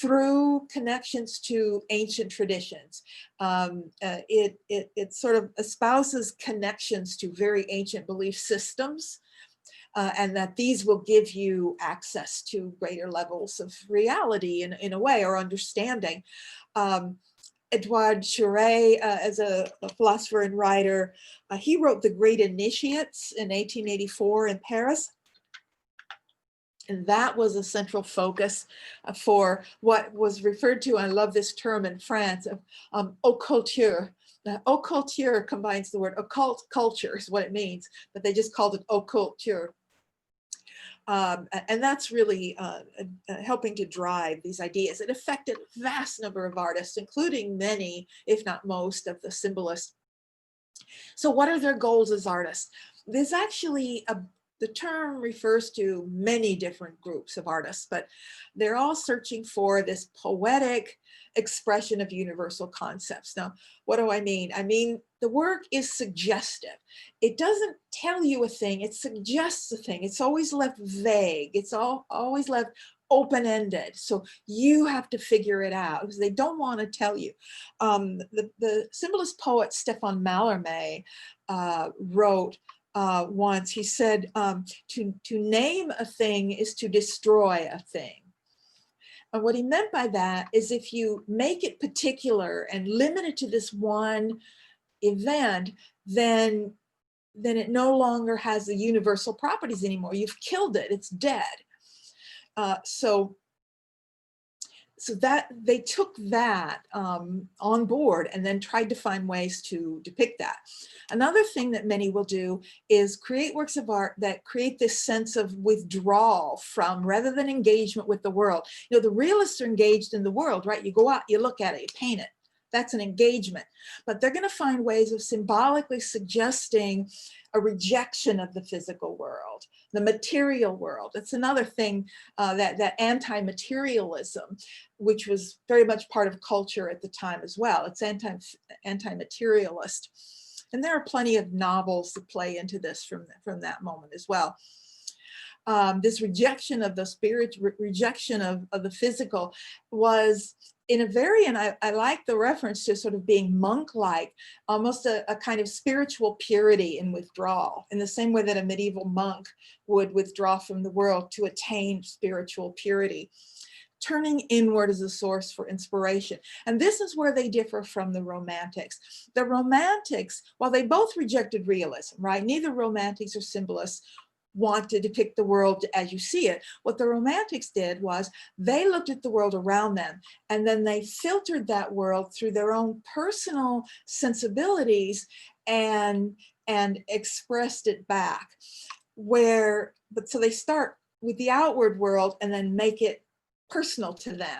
through connections to ancient traditions. It sort of espouses connections to very ancient belief systems, and that these will give you access to greater levels of reality in a way, or understanding. Edouard Cheret, as a philosopher and writer, he wrote The Great Initiates in 1884 in Paris. And that was a central focus for what was referred to, I love this term in France, of occulture. Occulture combines the word occult culture is what it means, but they just called it occulture. And that's really helping to drive these ideas. It affected a vast number of artists, including many, if not most, of the symbolists. So what are their goals as artists? There's actually the term refers to many different groups of artists, but they're all searching for this poetic expression of universal concepts. Now, what do I mean? I mean, the work is suggestive. It doesn't tell you a thing, it suggests a thing. It's always left vague. It's always left open-ended. So you have to figure it out because they don't want to tell you. The symbolist poet Stefan Mallarmé wrote once, he said, to name a thing is to destroy a thing. And what he meant by that is if you make it particular and limit it to this one event, then it no longer has the universal properties anymore. You've killed it, it's dead. So that they took that on board and then tried to find ways to depict that. Another thing that many will do is create works of art that create this sense of withdrawal from, rather than engagement with the world. You know, the realists are engaged in the world, right? You go out, you look at it, you paint it. That's an engagement. But they're going to find ways of symbolically suggesting a rejection of the physical world. the material world. That's another thing, that anti-materialism, which was very much part of culture at the time as well. It's anti-materialist. And there are plenty of novels that play into this from that moment as well. This rejection of the spirit, rejection of the physical was in a very, and I like the reference to sort of being monk-like, almost a kind of spiritual purity and withdrawal, in the same way that a medieval monk would withdraw from the world to attain spiritual purity, turning inward as a source for inspiration. And this is where they differ from the Romantics. The Romantics, while they both rejected realism, right? Neither Romantics or symbolists want to depict the world as you see it. What the Romantics did was they looked at the world around them, and then they filtered that world through their own personal sensibilities and expressed it back. So they start with the outward world and then make it personal to them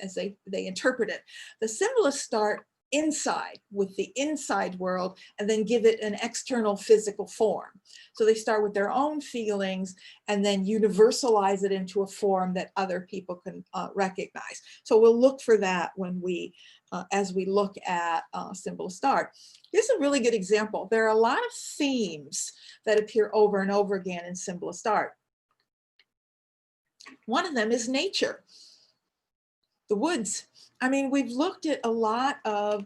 as they interpret it. The symbolists start inside with the inside world and then give it an external physical form. So they start with their own feelings and then universalize it into a form that other people can recognize. So we'll look for that when as we look at symbolist art. Here's a really good example. There are a lot of themes that appear over and over again in symbolist art. One of them is nature, the woods. I mean, we've looked at a lot of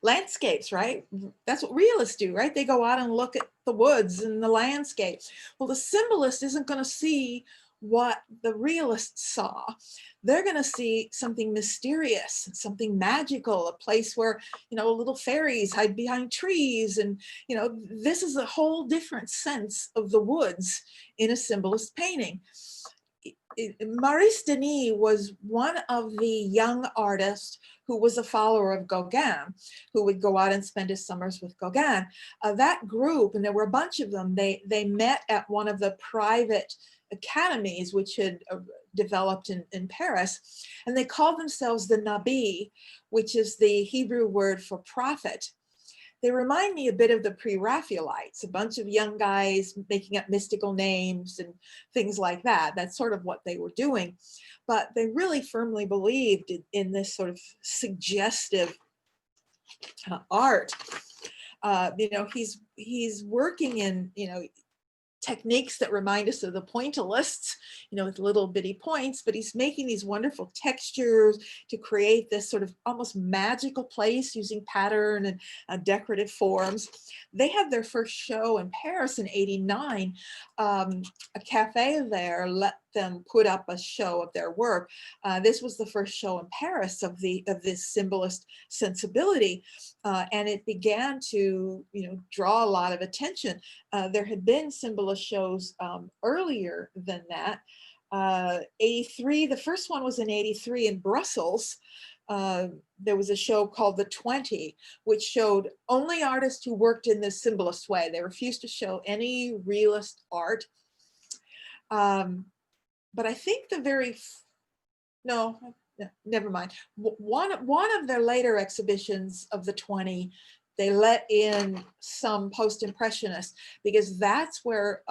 landscapes, right? That's what realists do, right? They go out and look at the woods and the landscape. Well, the symbolist isn't going to see what the realists saw. They're going to see something mysterious, something magical, a place where, little fairies hide behind trees. And, this is a whole different sense of the woods in a symbolist painting. Maurice Denis was one of the young artists who was a follower of Gauguin, who would go out and spend his summers with Gauguin. That group, and there were a bunch of them, they met at one of the private academies which had developed in Paris, and they called themselves the Nabi, which is the Hebrew word for prophet. They remind me a bit of the pre-Raphaelites, a bunch of young guys making up mystical names and things like that. That's sort of what they were doing. But they really firmly believed in this sort of suggestive art. He's working in, techniques that remind us of the pointillists, with little bitty points, but he's making these wonderful textures to create this sort of almost magical place using pattern and decorative forms. They had their first show in Paris in '89. A cafe there let them put up a show of their work. This was the first show in Paris of this symbolist sensibility, and it began to draw a lot of attention. There had been symbolist shows earlier than that. 83, the first one was in '83 in Brussels. There was a show called The 20, which showed only artists who worked in this symbolist way. They refused to show any realist art. But I think never mind. One of their later exhibitions of the 20, they let in some post-impressionists, because that's where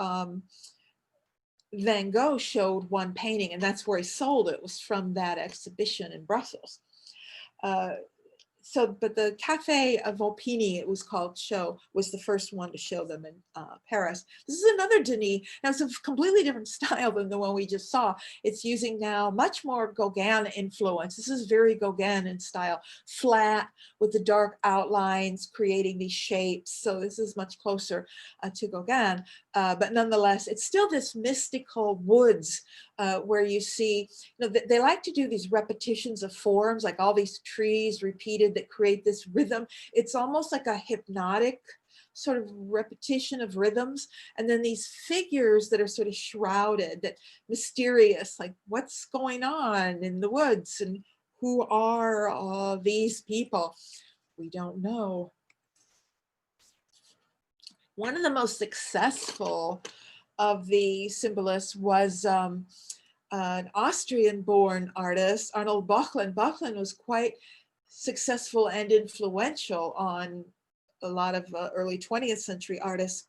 Van Gogh showed one painting, and that's where he sold it. It was from that exhibition in Brussels. But the Café of Opini, it was called, show, was the first one to show them in Paris. This is another Denis. Now it's a completely different style than the one we just saw. It's using now much more Gauguin influence. This is very Gauguin in style, flat with the dark outlines, creating these shapes. So this is much closer to Gauguin, but nonetheless, it's still this mystical woods where you see, they like to do these repetitions of forms, like all these trees repeated that create this rhythm. It's almost like a hypnotic sort of repetition of rhythms. And then these figures that are sort of shrouded, that mysterious, like what's going on in the woods and who are all these people? We don't know. One of the most successful of the symbolists was an Austrian-born artist, Arnold Böcklin. Böcklin was quite successful and influential on a lot of early 20th century artists.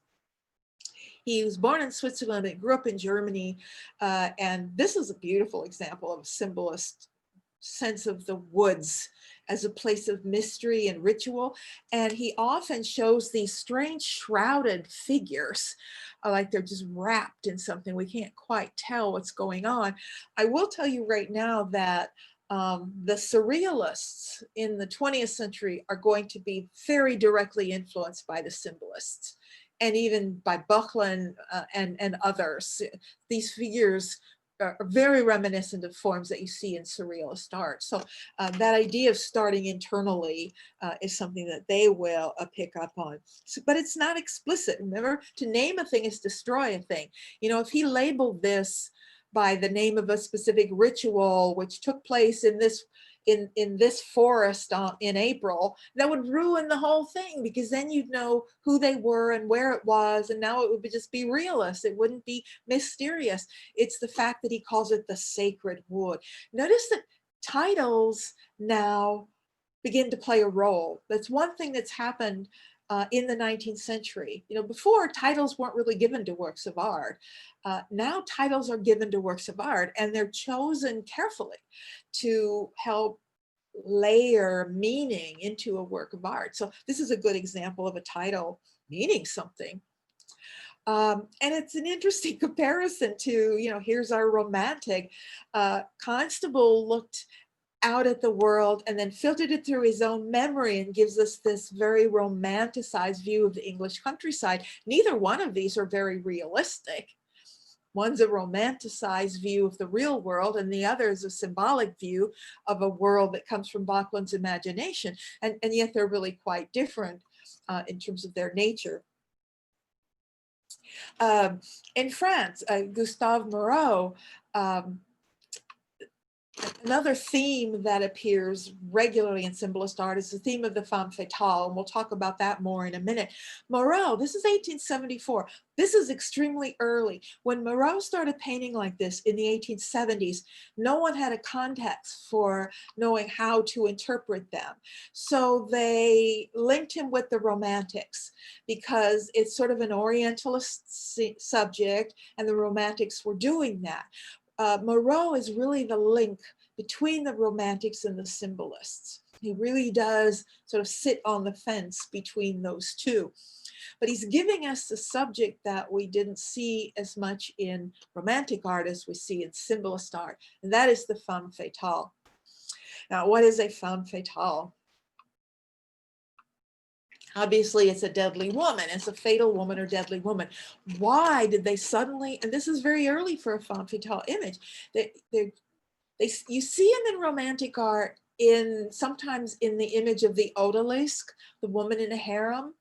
He was born in Switzerland but grew up in Germany. And this is a beautiful example of a symbolist sense of the woods as a place of mystery and ritual. And he often shows these strange shrouded figures, like they're just wrapped in something. We can't quite tell what's going on. I will tell you right now that the surrealists in the 20th century are going to be very directly influenced by the symbolists, and even by Buckland and others. These figures are very reminiscent of forms that you see in surrealist art. So that idea of starting internally is something that they will pick up on. So, but it's not explicit. Remember, to name a thing is destroy a thing. You know, if he labeled this by the name of a specific ritual which took place in this forest in April, that would ruin the whole thing, because then you'd know who they were and where it was, and now it would just be realist. It wouldn't be mysterious. It's the fact that he calls it the sacred wood. Notice that titles now begin to play a role. That's one thing that's happened in the 19th century. You know, before, titles weren't really given to works of art. Now titles are given to works of art, and they're chosen carefully to help layer meaning into a work of art. So this is a good example of a title meaning something. And it's an interesting comparison to, you know, here's our romantic. Constable looked out at the world and then filtered it through his own memory and gives us this very romanticized view of the English countryside. Neither one of these are very realistic. One's a romanticized view of the real world, and the other is a symbolic view of a world that comes from Bachland's imagination. And yet they're really quite different in terms of their nature. In France, Gustave Moreau, another theme that appears regularly in symbolist art is the theme of the femme fatale, and we'll talk about that more in a minute. Moreau, this is 1874. This is extremely early. When Moreau started painting like this in the 1870s, no one had a context for knowing how to interpret them. So they linked him with the Romantics, because it's sort of an Orientalist subject, and the Romantics were doing that. Moreau is really the link between the Romantics and the symbolists. He really does sort of sit on the fence between those two. But he's giving us the subject that we didn't see as much in Romantic art as we see in symbolist art, and that is the femme fatale. Now, what is a femme fatale? Obviously, it's a deadly woman. It's a fatal woman or deadly woman. Why did they suddenly, and this is very early for a femme fatale image, you see them in Romantic art sometimes in the image of the odalisque, the woman in a harem,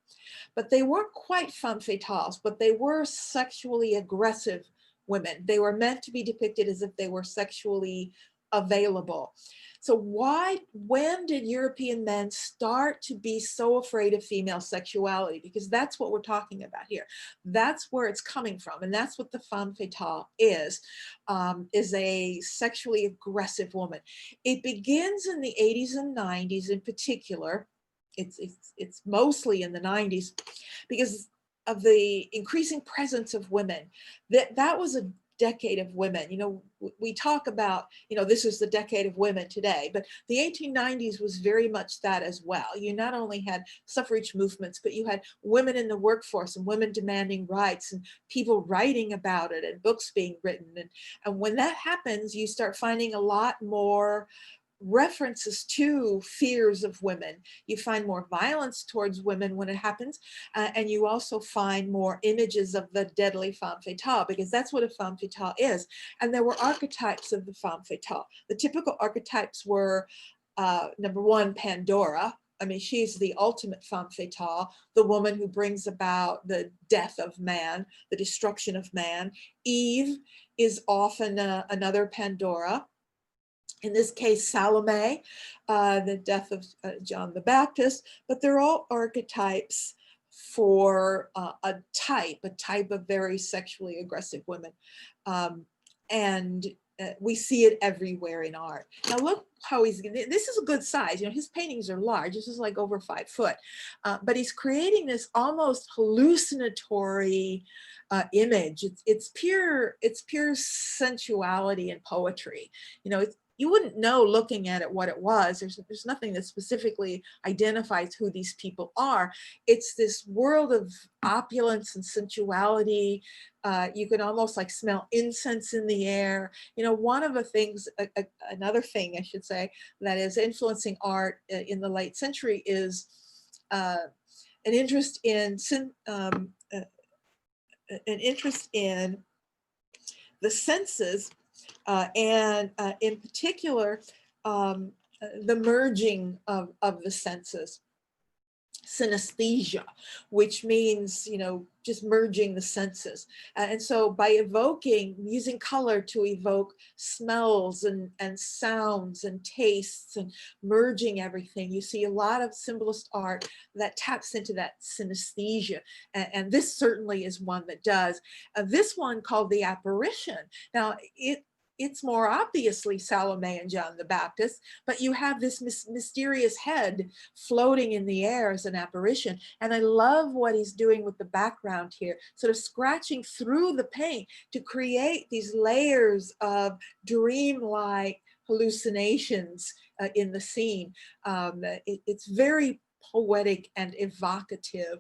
but they weren't quite femme fatales, but they were sexually aggressive women. They were meant to be depicted as if they were sexually available. So when did European men start to be so afraid of female sexuality? Because that's what we're talking about here. That's where it's coming from. And that's what the femme fatale is a sexually aggressive woman. It begins in the 80s and 90s in particular. It's mostly in the 90s because of the increasing presence of women. That was a decade of women. You know, we talk about, you know, this is the decade of women today, but the 1890s was very much that as well. You not only had suffrage movements, but you had women in the workforce and women demanding rights and people writing about it and books being written. And when that happens, you start finding a lot more references to fears of women. You find more violence towards women when it happens, and you also find more images of the deadly femme fatale, because that's what a femme fatale is. And there were archetypes of the femme fatale. The typical archetypes were, number one, Pandora. I mean, she's the ultimate femme fatale, the woman who brings about the death of man, the destruction of man. Eve is often another Pandora. In this case, Salome, the death of John the Baptist, but they're all archetypes for a type of very sexually aggressive women. And we see it everywhere in art. Now look how this is a good size. You know, his paintings are large. This is like over 5 foot, but he's creating this almost hallucinatory image. It's pure sensuality and poetry. You know, you wouldn't know looking at it what it was. There's nothing that specifically identifies who these people are. It's this world of opulence and sensuality. You can almost like smell incense in the air. You know, one of the things, another thing I should say, that is influencing art in the late century is an interest in the senses, and in particular, the merging of the senses. Synesthesia, which means, you know, just merging the senses. And so by using color to evoke smells and sounds and tastes and merging everything, you see a lot of symbolist art that taps into that synesthesia. And this certainly is one that does. This one called The Apparition. Now, it's more obviously Salome and John the Baptist, but you have this mysterious head floating in the air as an apparition. And I love what he's doing with the background here, sort of scratching through the paint to create these layers of dreamlike hallucinations in the scene. It's very poetic and evocative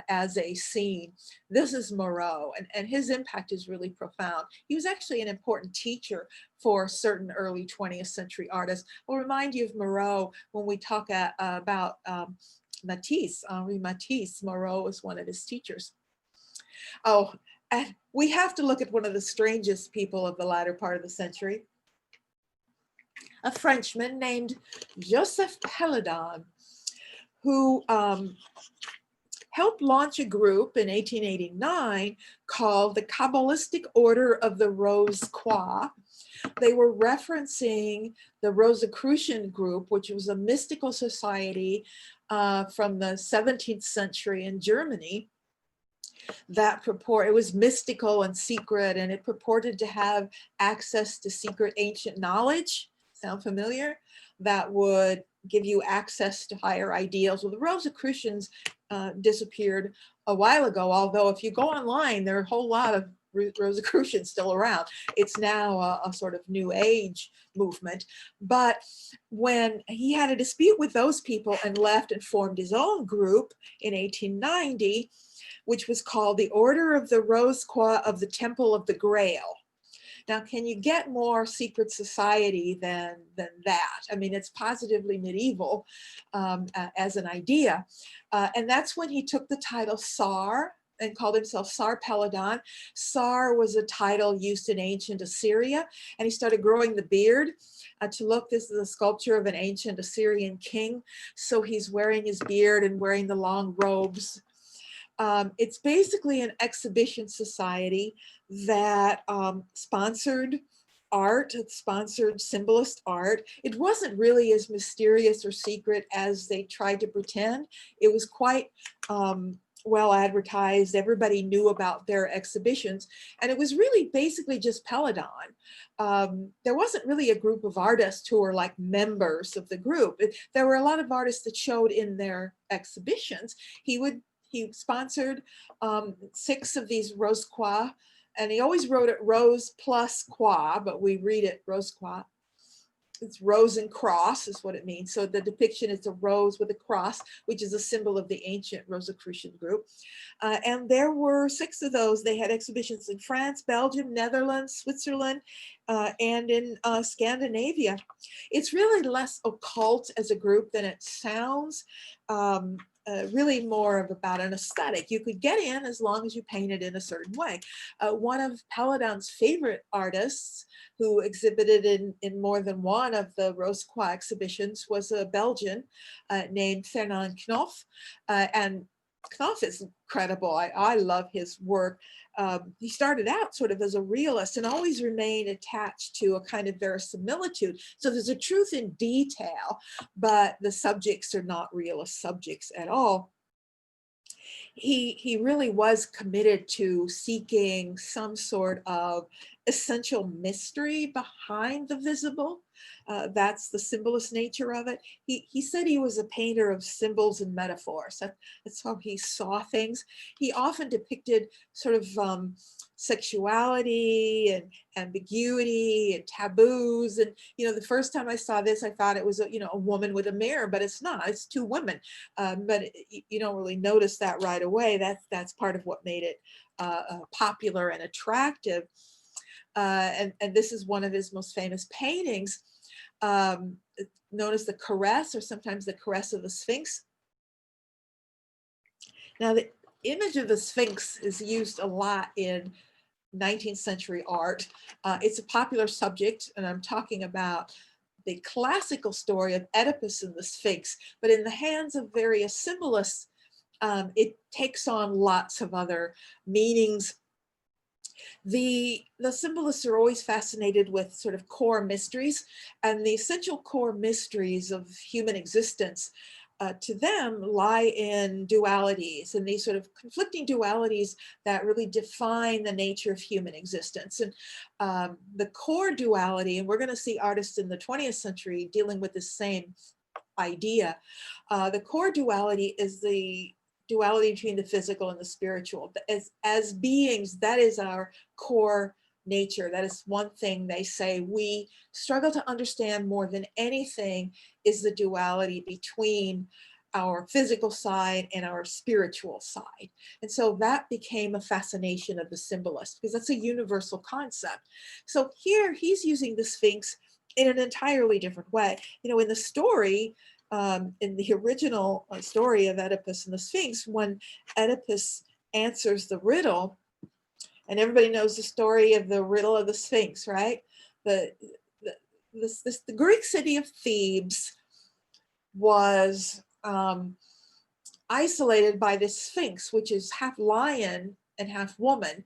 as a scene. This is Moreau, and his impact is really profound. He was actually an important teacher for certain early 20th century artists. I'll remind you of Moreau when we talk about Matisse, Henri Matisse. Moreau was one of his teachers. Oh, and we have to look at one of the strangest people of the latter part of the century, a Frenchman named Joseph Péladan, who helped launch a group in 1889 called the Kabbalistic Order of the Rose-Croix. They were referencing the Rosicrucian group, which was a mystical society from the 17th century in Germany. It was mystical and secret, and it purported to have access to secret ancient knowledge. Sound familiar? That would give you access to higher ideals. Well, the Rosicrucians disappeared a while ago, although if you go online, there are a whole lot of Rosicrucians still around. It's now a sort of new age movement. But when he had a dispute with those people and left and formed his own group in 1890, which was called the Order of the Rose-Croix of the Temple of the Grail. Now, can you get more secret society than that? I mean, it's positively medieval as an idea. And that's when he took the title Tsar and called himself Tsar Péladan. Tsar was a title used in ancient Assyria, and he started growing the beard to look. This is a sculpture of an ancient Assyrian king. So he's wearing his beard and wearing the long robes. It's basically an exhibition society that sponsored art, it sponsored symbolist art. It wasn't really as mysterious or secret as they tried to pretend. It was quite well advertised. Everybody knew about their exhibitions. And it was really basically just Péladan. There wasn't really a group of artists who were like members of the group. There were a lot of artists that showed in their exhibitions. He sponsored 6 of these Rose-Croix, and he always wrote it Rose plus Croix, but we read it Rose-Croix. It's rose and cross is what it means. So the depiction is a rose with a cross, which is a symbol of the ancient Rosicrucian group. And there were 6 of those. They had exhibitions in France, Belgium, Netherlands, Switzerland, and in Scandinavia. It's really less occult as a group than it sounds. Really more of about an aesthetic. You could get in as long as you painted in a certain way. One of Péladan's favorite artists who exhibited in more than one of the Rose-Croix exhibitions was a Belgian named Fernand Knopf. And Knopf is incredible. I love his work. He started out sort of as a realist and always remained attached to a kind of verisimilitude. So there's a truth in detail, but the subjects are not realist subjects at all. He really was committed to seeking some sort of essential mystery behind the visible. That's the symbolist nature of it. He said he was a painter of symbols and metaphors. That's how he saw things. He often depicted sort of sexuality and ambiguity and taboos. And, the first time I saw this, I thought it was a woman with a mirror, but it's not. It's two women. But you don't really notice that right away. That's part of what made it popular and attractive. And this is one of his most famous paintings, known as the Caress, or sometimes the Caress of the Sphinx. Now, the image of the Sphinx is used a lot in 19th century art. It's a popular subject, and I'm talking about the classical story of Oedipus and the Sphinx, but in the hands of various symbolists, it takes on lots of other meanings. The symbolists are always fascinated with sort of core mysteries, and the essential core mysteries of human existence to them lie in dualities, and these sort of conflicting dualities that really define the nature of human existence. And the core duality, and we're going to see artists in the 20th century dealing with the same idea. The core duality is the duality between the physical and the spiritual. As beings, that is our core nature. That is one thing they say we struggle to understand more than anything, is the duality between our physical side and our spiritual side. And so that became a fascination of the symbolist, because that's a universal concept. So here he's using the Sphinx in an entirely different way. In the story, in the original story of Oedipus and the Sphinx, when Oedipus answers the riddle, and everybody knows the story of the riddle of the Sphinx, right? The Greek city of Thebes was isolated by this Sphinx, which is half lion and half woman,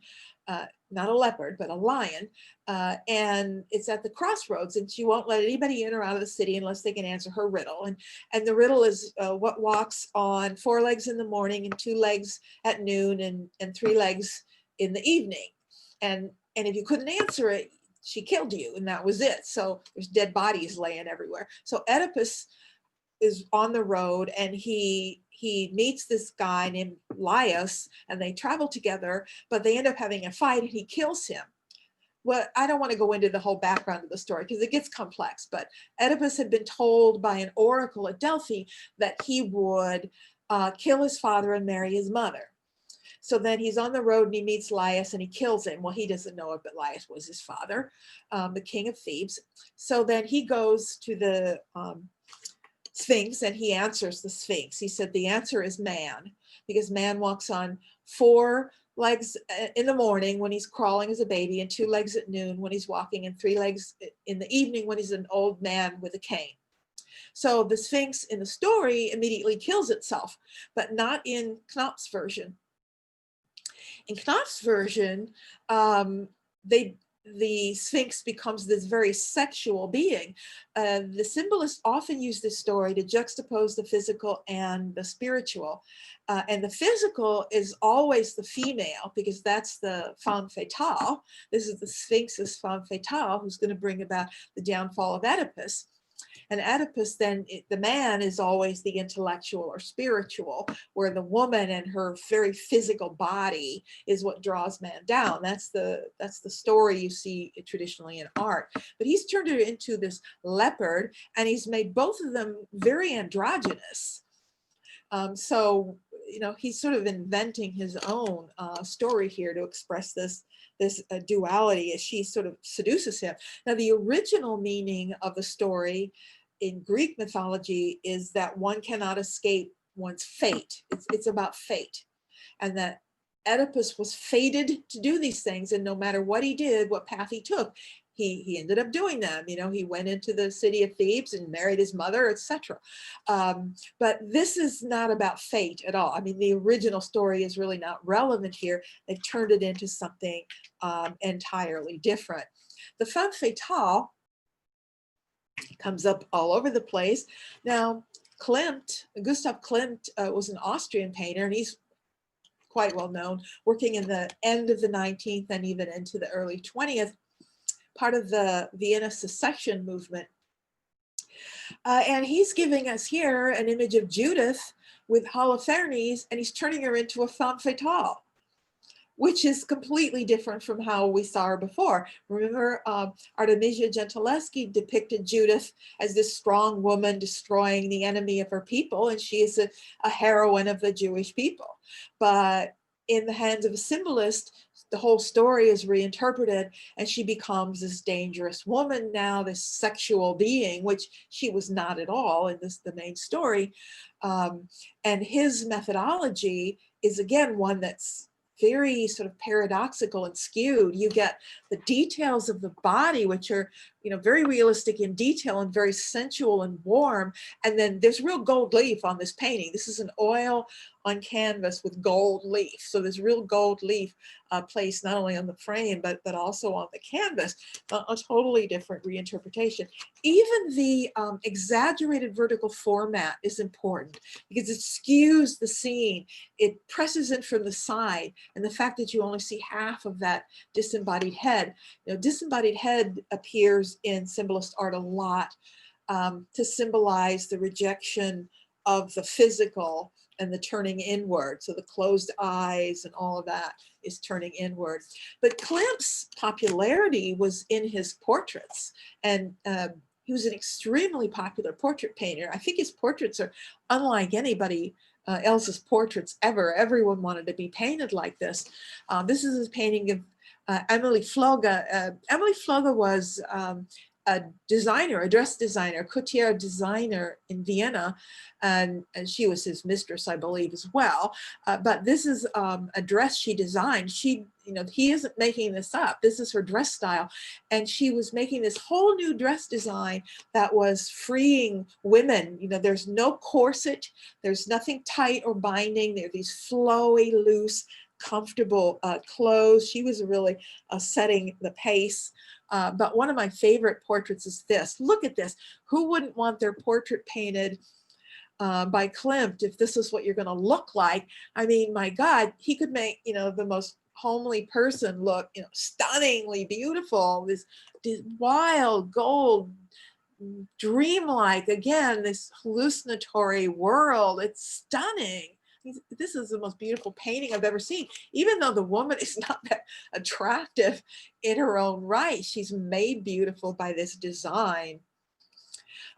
not a leopard, but a lion. And it's at the crossroads, and she won't let anybody in or out of the city unless they can answer her riddle. And the riddle is what walks on 4 legs in the morning and 2 legs at noon and 3 legs in the evening. And if you couldn't answer it, she killed you, and that was it. So there's dead bodies laying everywhere. So Oedipus is on the road, and he meets this guy named Laius, and they travel together, but they end up having a fight, and he kills him. Well, I don't want to go into the whole background of the story because it gets complex, but Oedipus had been told by an oracle at Delphi that he would kill his father and marry his mother. So then he's on the road and he meets Laius and he kills him. Well, he doesn't know it, but Laius was his father, the king of Thebes. So then he goes to the Sphinx and he answers the Sphinx. He said the answer is man, because man walks on 4 legs in the morning when he's crawling as a baby, and 2 legs at noon when he's walking, and 3 legs in the evening when he's an old man with a cane. So the Sphinx in the story immediately kills itself, but not in Knopf's version. In Knopf's version, the Sphinx becomes this very sexual being. The symbolists often use this story to juxtapose the physical and the spiritual. And the physical is always the female, because that's the femme fatale. This is the Sphinx's femme fatale who's going to bring about the downfall of Oedipus. And Oedipus, then the man is always the intellectual or spiritual, where the woman and her very physical body is what draws man down. That's the story you see traditionally in art. But he's turned it into this leopard, and he's made both of them very androgynous. So, he's sort of inventing his own story here to express this duality as she sort of seduces him. Now, the original meaning of the story in Greek mythology is that one cannot escape one's fate. It's about fate, and that Oedipus was fated to do these things, and no matter what he did, what path he took, he ended up doing them. He went into the city of Thebes and married his mother, etc. But this is not about fate at all. I mean, the original story is really not relevant here. They've turned it into something entirely different. The femme fatale comes up all over the place. Now, Gustav Klimt was an Austrian painter, and he's quite well known, working in the end of the 19th and even into the early 20th. part of the Vienna secession movement. And he's giving us here an image of Judith with Holofernes, and he's turning her into a femme fatale, which is completely different from how we saw her before. Remember, Artemisia Gentileschi depicted Judith as this strong woman destroying the enemy of her people, and she is a heroine of the Jewish people. But in the hands of a symbolist, the whole story is reinterpreted, and she becomes this dangerous woman now, this sexual being, which she was not at all in the main story. And his methodology is, again, one that's very sort of paradoxical and skewed. You get the details of the body, which are, very realistic in detail and very sensual and warm. And then there's real gold leaf on this painting. This is an oil on canvas with gold leaf. So there's real gold leaf placed not only on the frame, but also on the canvas. A totally different reinterpretation. Even the exaggerated vertical format is important because it skews the scene. It presses in from the side, and the fact that you only see half of that disembodied head. Disembodied head appears in symbolist art a lot to symbolize the rejection of the physical and the turning inward. So the closed eyes and all of that is turning inward. But Klimt's popularity was in his portraits, and he was an extremely popular portrait painter. I think his portraits are unlike anybody else's portraits ever. Everyone wanted to be painted like this. This is a painting of Emily Floga. Emily Floga was a designer, a dress designer, couture designer in Vienna, and she was his mistress, I believe, as well. But this is a dress she designed. He isn't making this up. This is her dress style, and she was making this whole new dress design that was freeing women. There's no corset, there's nothing tight or binding. There are these flowy, loose, comfortable clothes. She was really setting the pace. But one of my favorite portraits is this. Look at this. Who wouldn't want their portrait painted by Klimt if this is what you're going to look like? I mean, my God, he could make, the most homely person look, stunningly beautiful. This wild gold, dreamlike, again, this hallucinatory world. It's stunning. This is the most beautiful painting I've ever seen. Even though the woman is not that attractive in her own right, she's made beautiful by this design.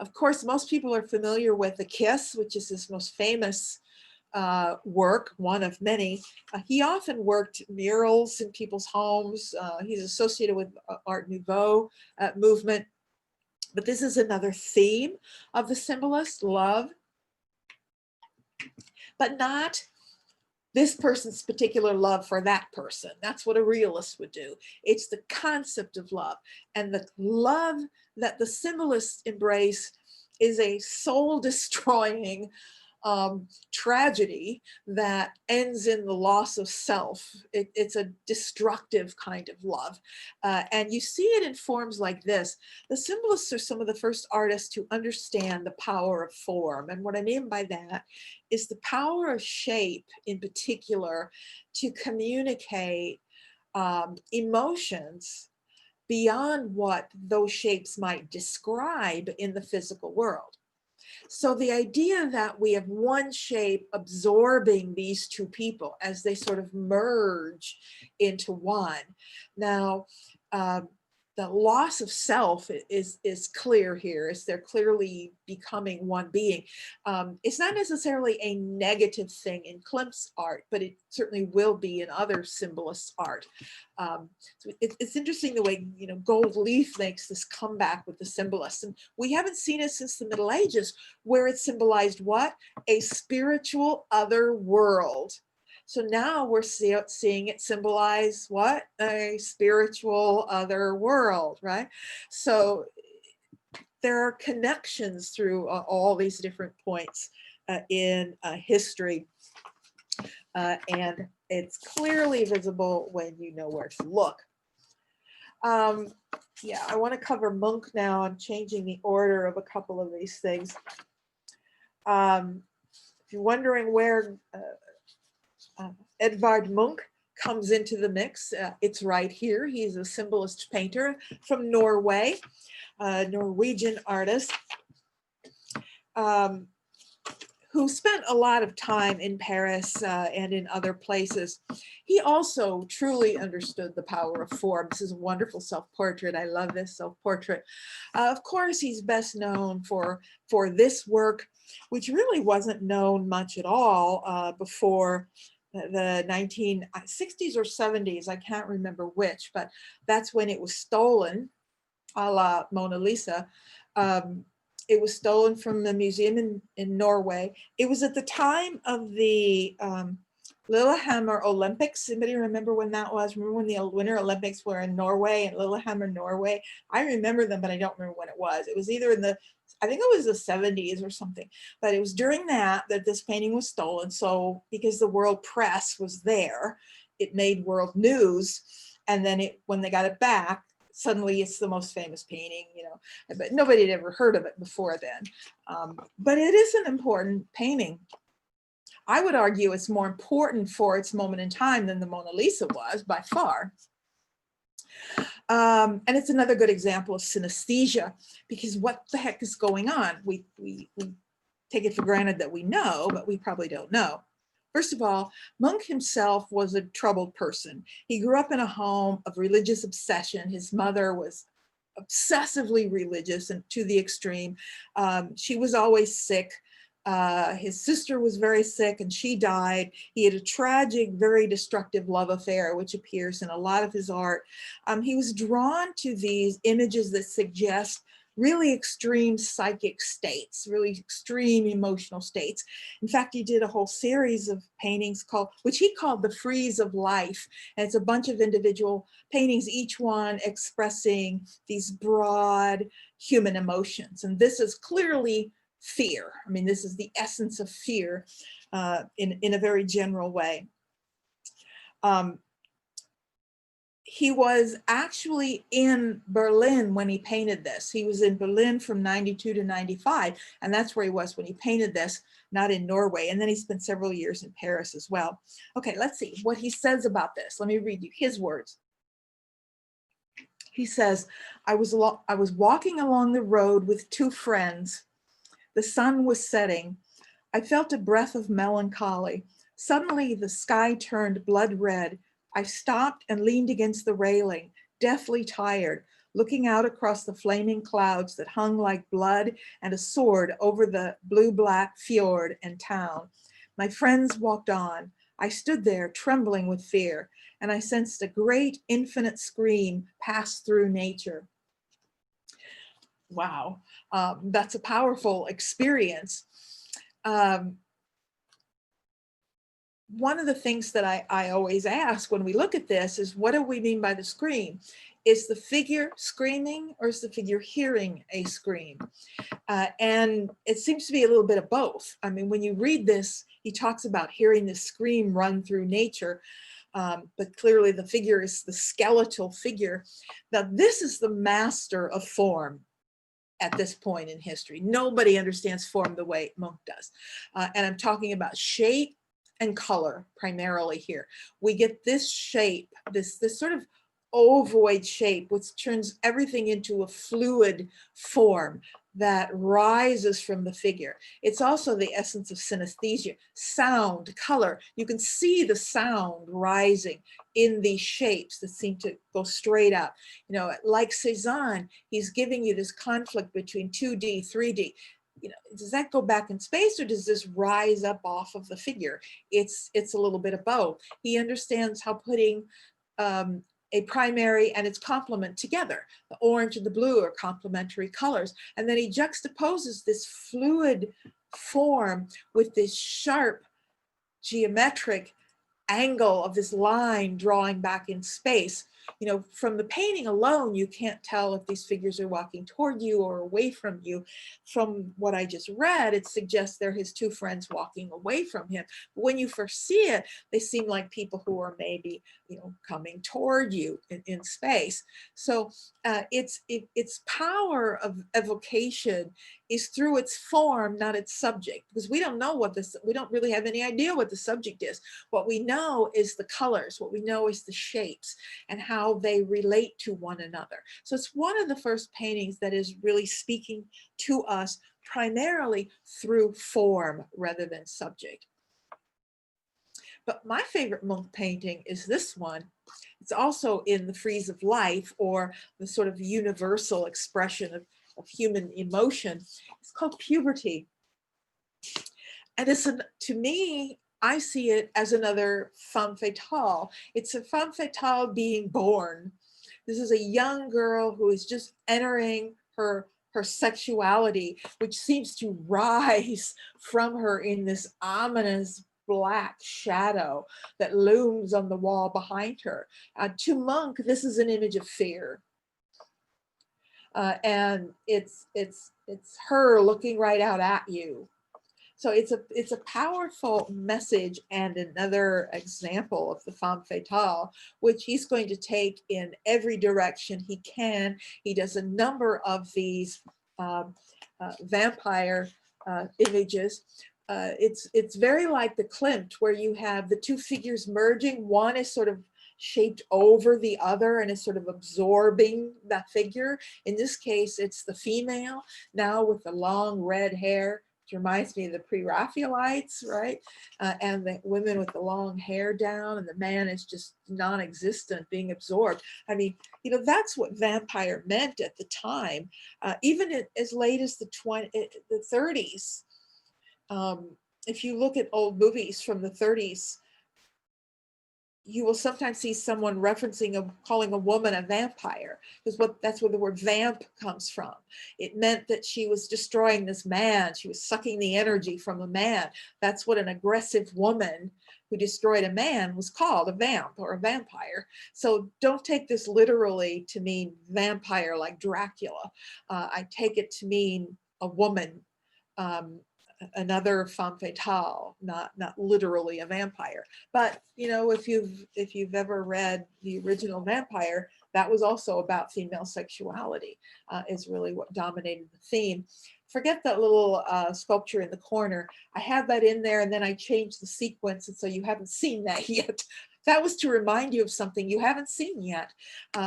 Of course, most people are familiar with The Kiss, which is his most famous work, one of many. He often worked murals in people's homes. He's associated with Art Nouveau movement. But this is another theme of the symbolist, love. But not this person's particular love for that person. That's what a realist would do. It's the concept of love. And the love that the symbolists embrace is a soul-destroying tragedy that ends in the loss of self. It's a destructive kind of love. And you see it in forms like this. The symbolists are some of the first artists to understand the power of form. And what I mean by that is the power of shape in particular to communicate emotions beyond what those shapes might describe in the physical world. So the idea that we have one shape absorbing these two people as they sort of merge into one. Now, the loss of self is clear here, as they're clearly becoming one being. It's not necessarily a negative thing in Klimt's art, but it certainly will be in other symbolists' art. So it's interesting the way, gold leaf makes this comeback with the symbolists. And we haven't seen it since the Middle Ages, where it symbolized what? A spiritual other world. So now we're seeing it symbolize what? A spiritual other world, right? So there are connections through all these different points in history. And it's clearly visible when you know where to look. Yeah, I want to cover Munch now. I'm changing the order of a couple of these things. If you're wondering where Edvard Munch comes into the mix. It's right here. He's a symbolist painter from Norway, a Norwegian artist who spent a lot of time in Paris and in other places. He also truly understood the power of form. This is a wonderful self-portrait. I love this self-portrait. Of course, he's best known for this work, which really wasn't known much at all before the 1960s or 70s. I can't remember which, but that's when it was stolen, a la Mona Lisa. It was stolen from the museum in Norway. It was at the time of the Lillehammer Olympics. Anybody remember when that was? Remember when the Winter Olympics were in Norway, and Lillehammer, Norway? I remember them, but I don't remember when it was. It was either in the, I think it was the 70s or something, but it was during that this painting was stolen. So because the world press was there, it made world news. And then when they got it back, suddenly it's the most famous painting, but nobody had ever heard of it before then. But it is an important painting. I would argue it's more important for its moment in time than the Mona Lisa was, by far. And it's another good example of synesthesia, because what the heck is going on? We take it for granted that we know, but we probably don't know. First of all, Munch himself was a troubled person. He grew up in a home of religious obsession. His mother was obsessively religious and to the extreme. She was always sick. His sister was very sick and she died. He had a tragic, very destructive love affair, which appears in a lot of his art. He was drawn to these images that suggest really extreme psychic states, really extreme emotional states. In fact, he did a whole series of paintings which he called the Frieze of Life. And it's a bunch of individual paintings, each one expressing these broad human emotions. And this is clearly fear. I mean, this is the essence of fear in a very general way. He was actually in Berlin when he painted this. He was in Berlin from 92 to 95, and that's where he was when he painted this, not in Norway. And then he spent several years in Paris as well. Okay, let's see what he says about this. Let me read you his words. He says, I was walking along the road with two friends. The sun was setting. I felt a breath of melancholy. Suddenly the sky turned blood red. I stopped and leaned against the railing, deathly tired, looking out across the flaming clouds that hung like blood and a sword over the blue-black fjord and town. My friends walked on. I stood there trembling with fear, and I sensed a great infinite scream pass through nature. Wow, that's a powerful experience. One of the things that I always ask when we look at this is, what do we mean by the scream? Is the figure screaming, or is the figure hearing a scream? And it seems to be a little bit of both. I mean, when you read this, he talks about hearing the scream run through nature, but clearly the figure is the skeletal figure. Now, this is the master of form at this point in history. Nobody understands form the way Munch does. And I'm talking about shape and color primarily here. We get this shape, this sort of ovoid shape, which turns everything into a fluid form that rises from the figure. It's also the essence of synesthesia, sound, color. You can see the sound rising in these shapes that seem to go straight up. Like Cézanne, he's giving you this conflict between 2D, 3D. Does that go back in space, or does this rise up off of the figure? It's a little bit of both. He understands how putting a primary and its complement together. The orange and the blue are complementary colors. And then he juxtaposes this fluid form with this sharp geometric angle of this line drawing back in space. You know, from the painting alone, you can't tell if these figures are walking toward you or away from you. From what I just read, it suggests they're his two friends walking away from him. But when you first see it, they seem like people who are maybe, you know, coming toward you in space. So its power of evocation is through its form, not its subject, because we don't know what this, we don't really have any idea what the subject is. What we know is the colors, what we know is the shapes and how they relate to one another. So it's one of the first paintings that is really speaking to us primarily through form rather than subject. But my favorite Munch painting is this one. It's also in the frieze of life, or the sort of universal expression of human emotion. It's called Puberty. And it's to me, I see it as another femme fatale. It's a femme fatale being born. This is a young girl who is just entering her sexuality, which seems to rise from her in this ominous black shadow that looms on the wall behind her. To Munch, this is an image of fear. And it's her looking right out at you. So it's a powerful message and another example of the femme fatale, which he's going to take in every direction he can. He does a number of these vampire images. It's very like the Klimt, where you have the two figures merging. One is sort of shaped over the other and is sort of absorbing that figure. In this case, it's the female now with the long red hair, which reminds me of the pre-Raphaelites, right? And the women with the long hair down, and the man is just non-existent, being absorbed. I mean, you know, that's what vampire meant at the time, even as late as the 30s. If you look at old movies from the 30s, you will sometimes see someone referencing calling a woman a vampire, because that's where the word vamp comes from. It meant that she was destroying this man. She was sucking the energy from a man. That's what an aggressive woman who destroyed a man was called, a vamp or a vampire. So don't take this literally to mean vampire like Dracula. I take it to mean a woman, another femme fatale, not literally a vampire. But you know, if you've ever read the original Vampire, that was also about female sexuality, is really what dominated the theme. Forget that little sculpture in the corner. I have that in there, and then I changed the sequence, and so you haven't seen that yet. That was to remind you of something you haven't seen yet.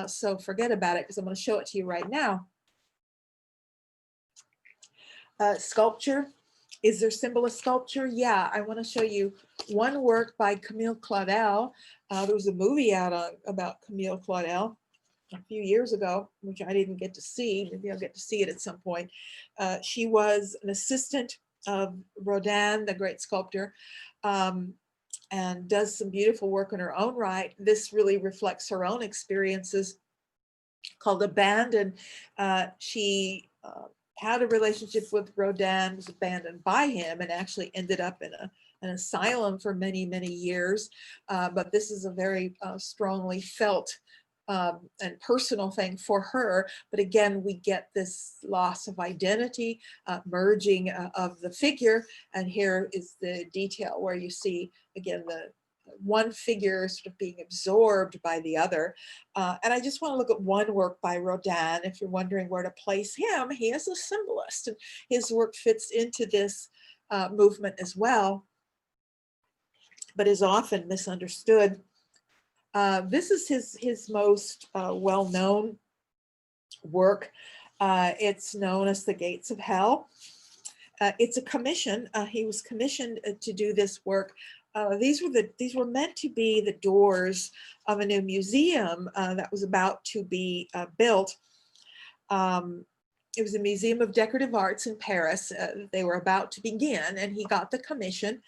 So forget about it, because I'm going to show it to you right now. Sculpture. Is there symbolist sculpture? Yeah, I want to show you one work by Camille Claudel. There was a movie out about Camille Claudel a few years ago, which I didn't get to see. Maybe I'll get to see it at some point. She was an assistant of Rodin, the great sculptor, and does some beautiful work in her own right. This really reflects her own experiences, called Abandon. She had a relationship with Rodin, was abandoned by him, and actually ended up in an asylum for many, many years. But this is a very strongly felt and personal thing for her. But again, we get this loss of identity, merging of the figure. And here is the detail where you see, again, the one figure sort of being absorbed by the other. And I just want to look at one work by Rodin. If you're wondering where to place him, he is a symbolist, and his work fits into this movement as well, but is often misunderstood. This is his most well-known work. It's known as The Gates of Hell. It's a commission. He was commissioned to do this work. These were meant to be the doors of a new museum that was about to be built. It was a museum of decorative arts in Paris. They were about to begin, and he got the commission.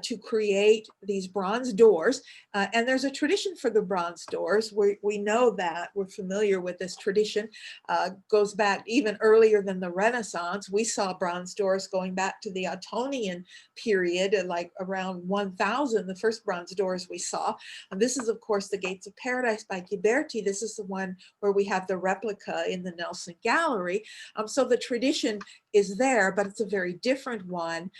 to create these bronze doors. And there's a tradition for the bronze doors. We know that, we're familiar with this tradition. Goes back even earlier than the Renaissance. We saw bronze doors going back to the Ottonian period, like around 1000, the first bronze doors we saw. And this is, of course, the Gates of Paradise by Ghiberti. This is the one where we have the replica in the Nelson Gallery. So the tradition is there, but it's a very different one.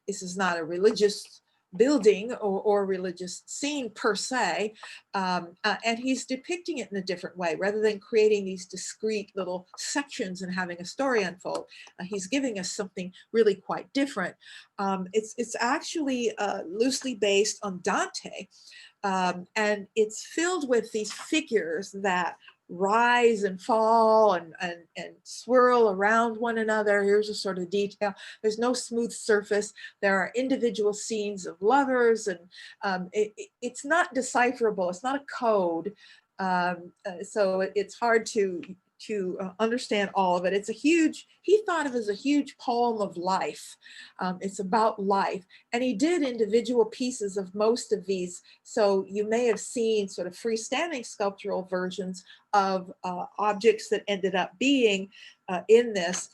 This is not a religious building or religious scene per se, and he's depicting it in a different way. Rather than creating these discrete little sections and having a story unfold, he's giving us something really quite different. It's actually loosely based on Dante, and it's filled with these figures that rise and fall and swirl around one another. Here's a sort of detail. There's no smooth surface. There are individual scenes of lovers, and it's not decipherable. It's not a code. So it's hard to understand all of it. It's a huge, he thought of it as a huge poem of life. It's about life. And he did individual pieces of most of these. So you may have seen sort of freestanding sculptural versions of objects that ended up being in this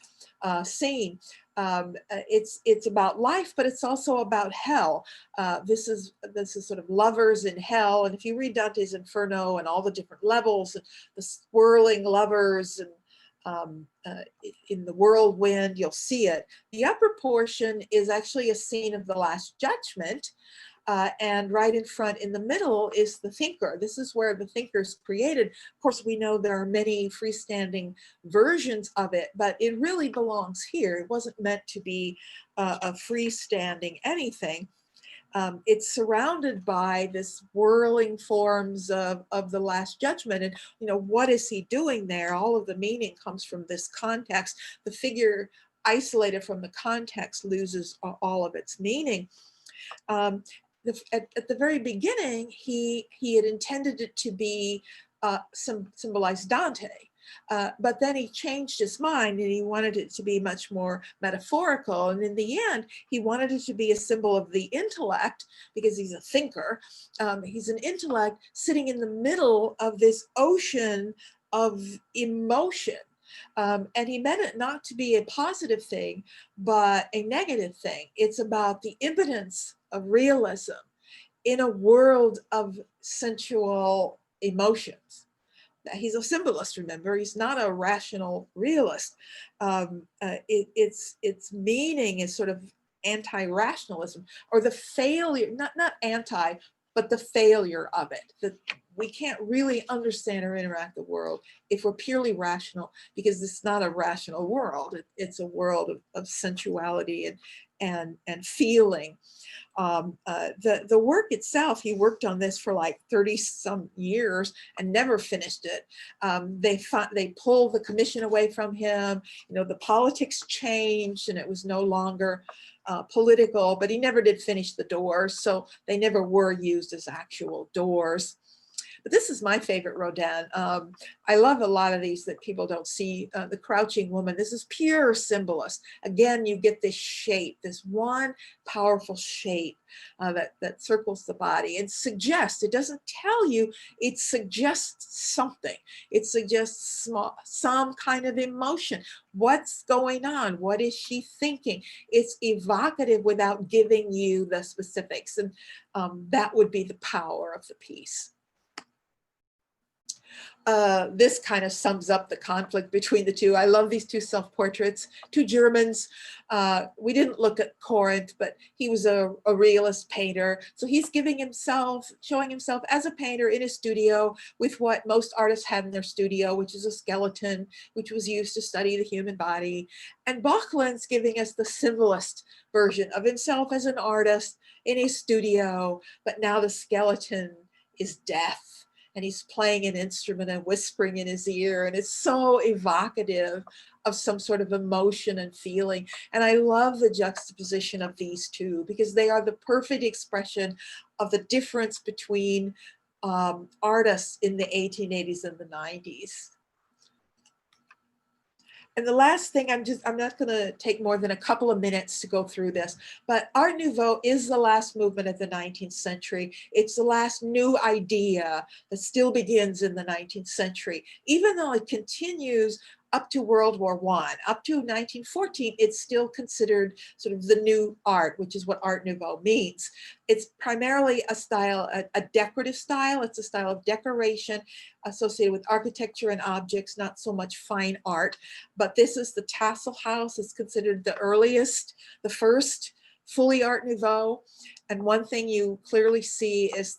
scene. It's about life, but it's also about hell. This is sort of lovers in hell. And if you read Dante's Inferno and all the different levels, the swirling lovers and in the whirlwind, you'll see it. The upper portion is actually a scene of the Last Judgment. And right in front in the middle is the thinker. This is where the thinker's created. Of course, we know there are many freestanding versions of it, but it really belongs here. It wasn't meant to be a freestanding anything. It's surrounded by this whirling forms of the Last Judgment. And, you know, what is he doing there? All of the meaning comes from this context. The figure isolated from the context loses all of its meaning. At the very beginning, he had intended it to be symbolize Dante, but then he changed his mind and he wanted it to be much more metaphorical. And in the end, he wanted it to be a symbol of the intellect, because he's a thinker. He's an intellect sitting in the middle of this ocean of emotion. And he meant it not to be a positive thing, but a negative thing. It's about the impotence of realism in a world of sensual emotions. He's a symbolist, remember, he's not a rational realist. Its meaning is sort of anti-rationalism, or the failure, not anti, but the failure of it, that we can't really understand or interact the world if we're purely rational, because it's not a rational world. It's a world of sensuality and feeling. The work itself, he worked on this for like 30 some years and never finished it. They pulled the commission away from him. You know, the politics changed and it was no longer political, but he never did finish the doors. So they never were used as actual doors. But this is my favorite Rodin. I love a lot of these that people don't see. The Crouching Woman, this is pure symbolist. Again, you get this shape, this one powerful shape that circles the body and suggests, it doesn't tell you, it suggests something. It suggests some kind of emotion. What's going on? What is she thinking? It's evocative without giving you the specifics. And that would be the power of the piece. This kind of sums up the conflict between the two. I love these two self-portraits, two Germans. We didn't look at Corinth, but he was a realist painter. So he's showing himself as a painter in his studio with what most artists had in their studio, which is a skeleton, which was used to study the human body. And Böcklin's giving us the symbolist version of himself as an artist in his studio, but now the skeleton is death. And he's playing an instrument and whispering in his ear. And it's so evocative of some sort of emotion and feeling. And I love the juxtaposition of these two, because they are the perfect expression of the difference between artists in the 1880s and the 90s. And the last thing, I'm not going to take more than a couple of minutes to go through this, but Art Nouveau is the last movement of the 19th century. It's the last new idea that still begins in the 19th century, even though it continues up to World War I. Up to 1914, it's still considered sort of the new art, which is what Art Nouveau means. It's primarily a style, a decorative style. It's a style of decoration associated with architecture and objects, not so much fine art. But this is the Tassel House. It's considered the earliest, the first fully Art Nouveau. And one thing you clearly see is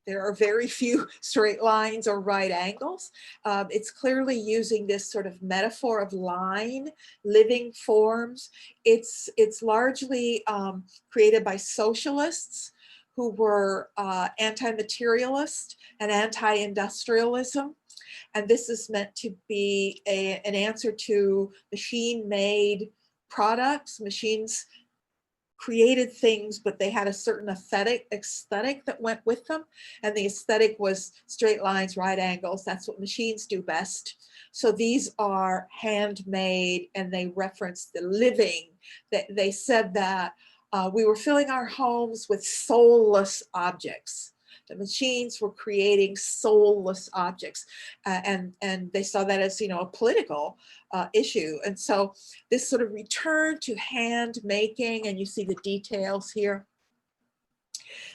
there are very few straight lines or right angles. It's clearly using this sort of metaphor of line, living forms. It's largely created by socialists who were anti-materialist and anti-industrialism. And this is meant to be an answer to machine-made products. Machines created things, but they had a certain aesthetic that went with them. And the aesthetic was straight lines, right angles. That's what machines do best. So these are handmade, and they reference the living. They said that we were filling our homes with soulless objects. The machines were creating soulless objects, and they saw that as, a political issue. And so this sort of return to hand making, and you see the details here,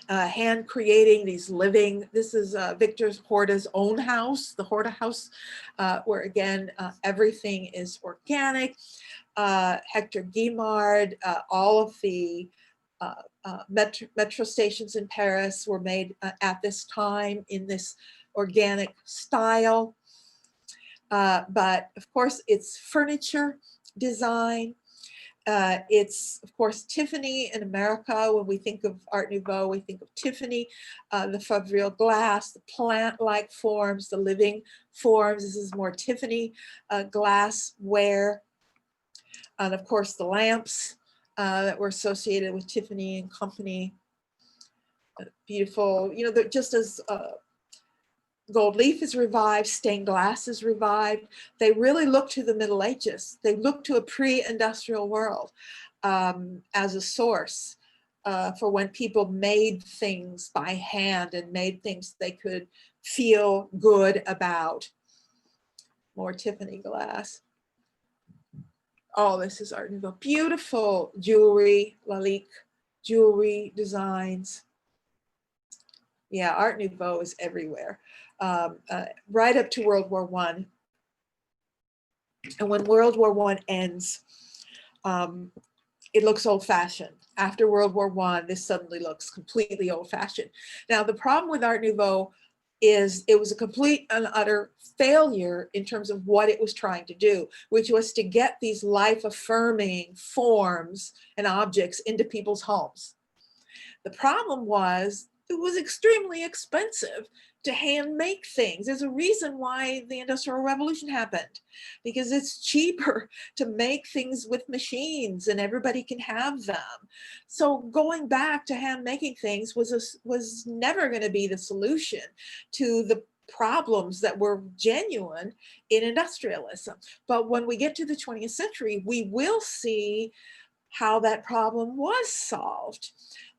hand creating these living. This is Victor Horta's own house, the Horta house, where again everything is organic. Hector Guimard, all of the metro stations in Paris were made at this time in this organic style. But of course, it's furniture design. It's, of course, Tiffany in America. When we think of Art Nouveau, we think of Tiffany, the Favril glass, the plant-like forms, the living forms. This is more Tiffany glassware. And of course, the lamps that were associated with Tiffany and Company. Beautiful, just as gold leaf is revived, stained glass is revived. They really look to the Middle Ages. They look to a pre-industrial world as a source for when people made things by hand and made things they could feel good about. More Tiffany glass. Oh, this is Art Nouveau. Beautiful jewelry, Lalique jewelry designs. Yeah, Art Nouveau is everywhere, right up to World War I. And when World War I ends, it looks old-fashioned. After World War I, this suddenly looks completely old-fashioned. Now, the problem with Art Nouveau is it was a complete and utter failure in terms of what it was trying to do, which was to get these life-affirming forms and objects into people's homes. The problem was it was extremely expensive to hand make things. There's a reason why the Industrial Revolution happened, because it's cheaper to make things with machines and everybody can have them. So going back to hand making things was never going to be the solution to the problems that were genuine in industrialism. But when we get to the 20th century, we will see how that problem was solved.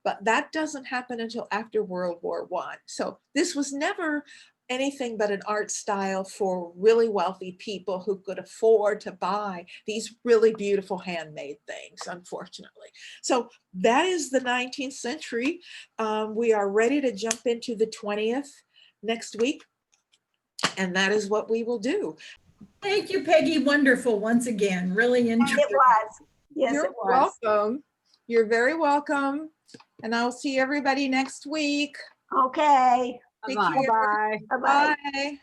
But that doesn't happen until after World War I. So this was never anything but an art style for really wealthy people who could afford to buy these really beautiful handmade things, unfortunately. So that is the 19th century. We are ready to jump into the 20th next week. And that is what we will do. Thank you, Peggy. Wonderful once again. Really enjoyed It was. Yes, You're it was. welcome. You're very welcome. And I'll see everybody next week. Okay. Thank Bye-bye. you. Bye-bye. Bye-bye. Bye.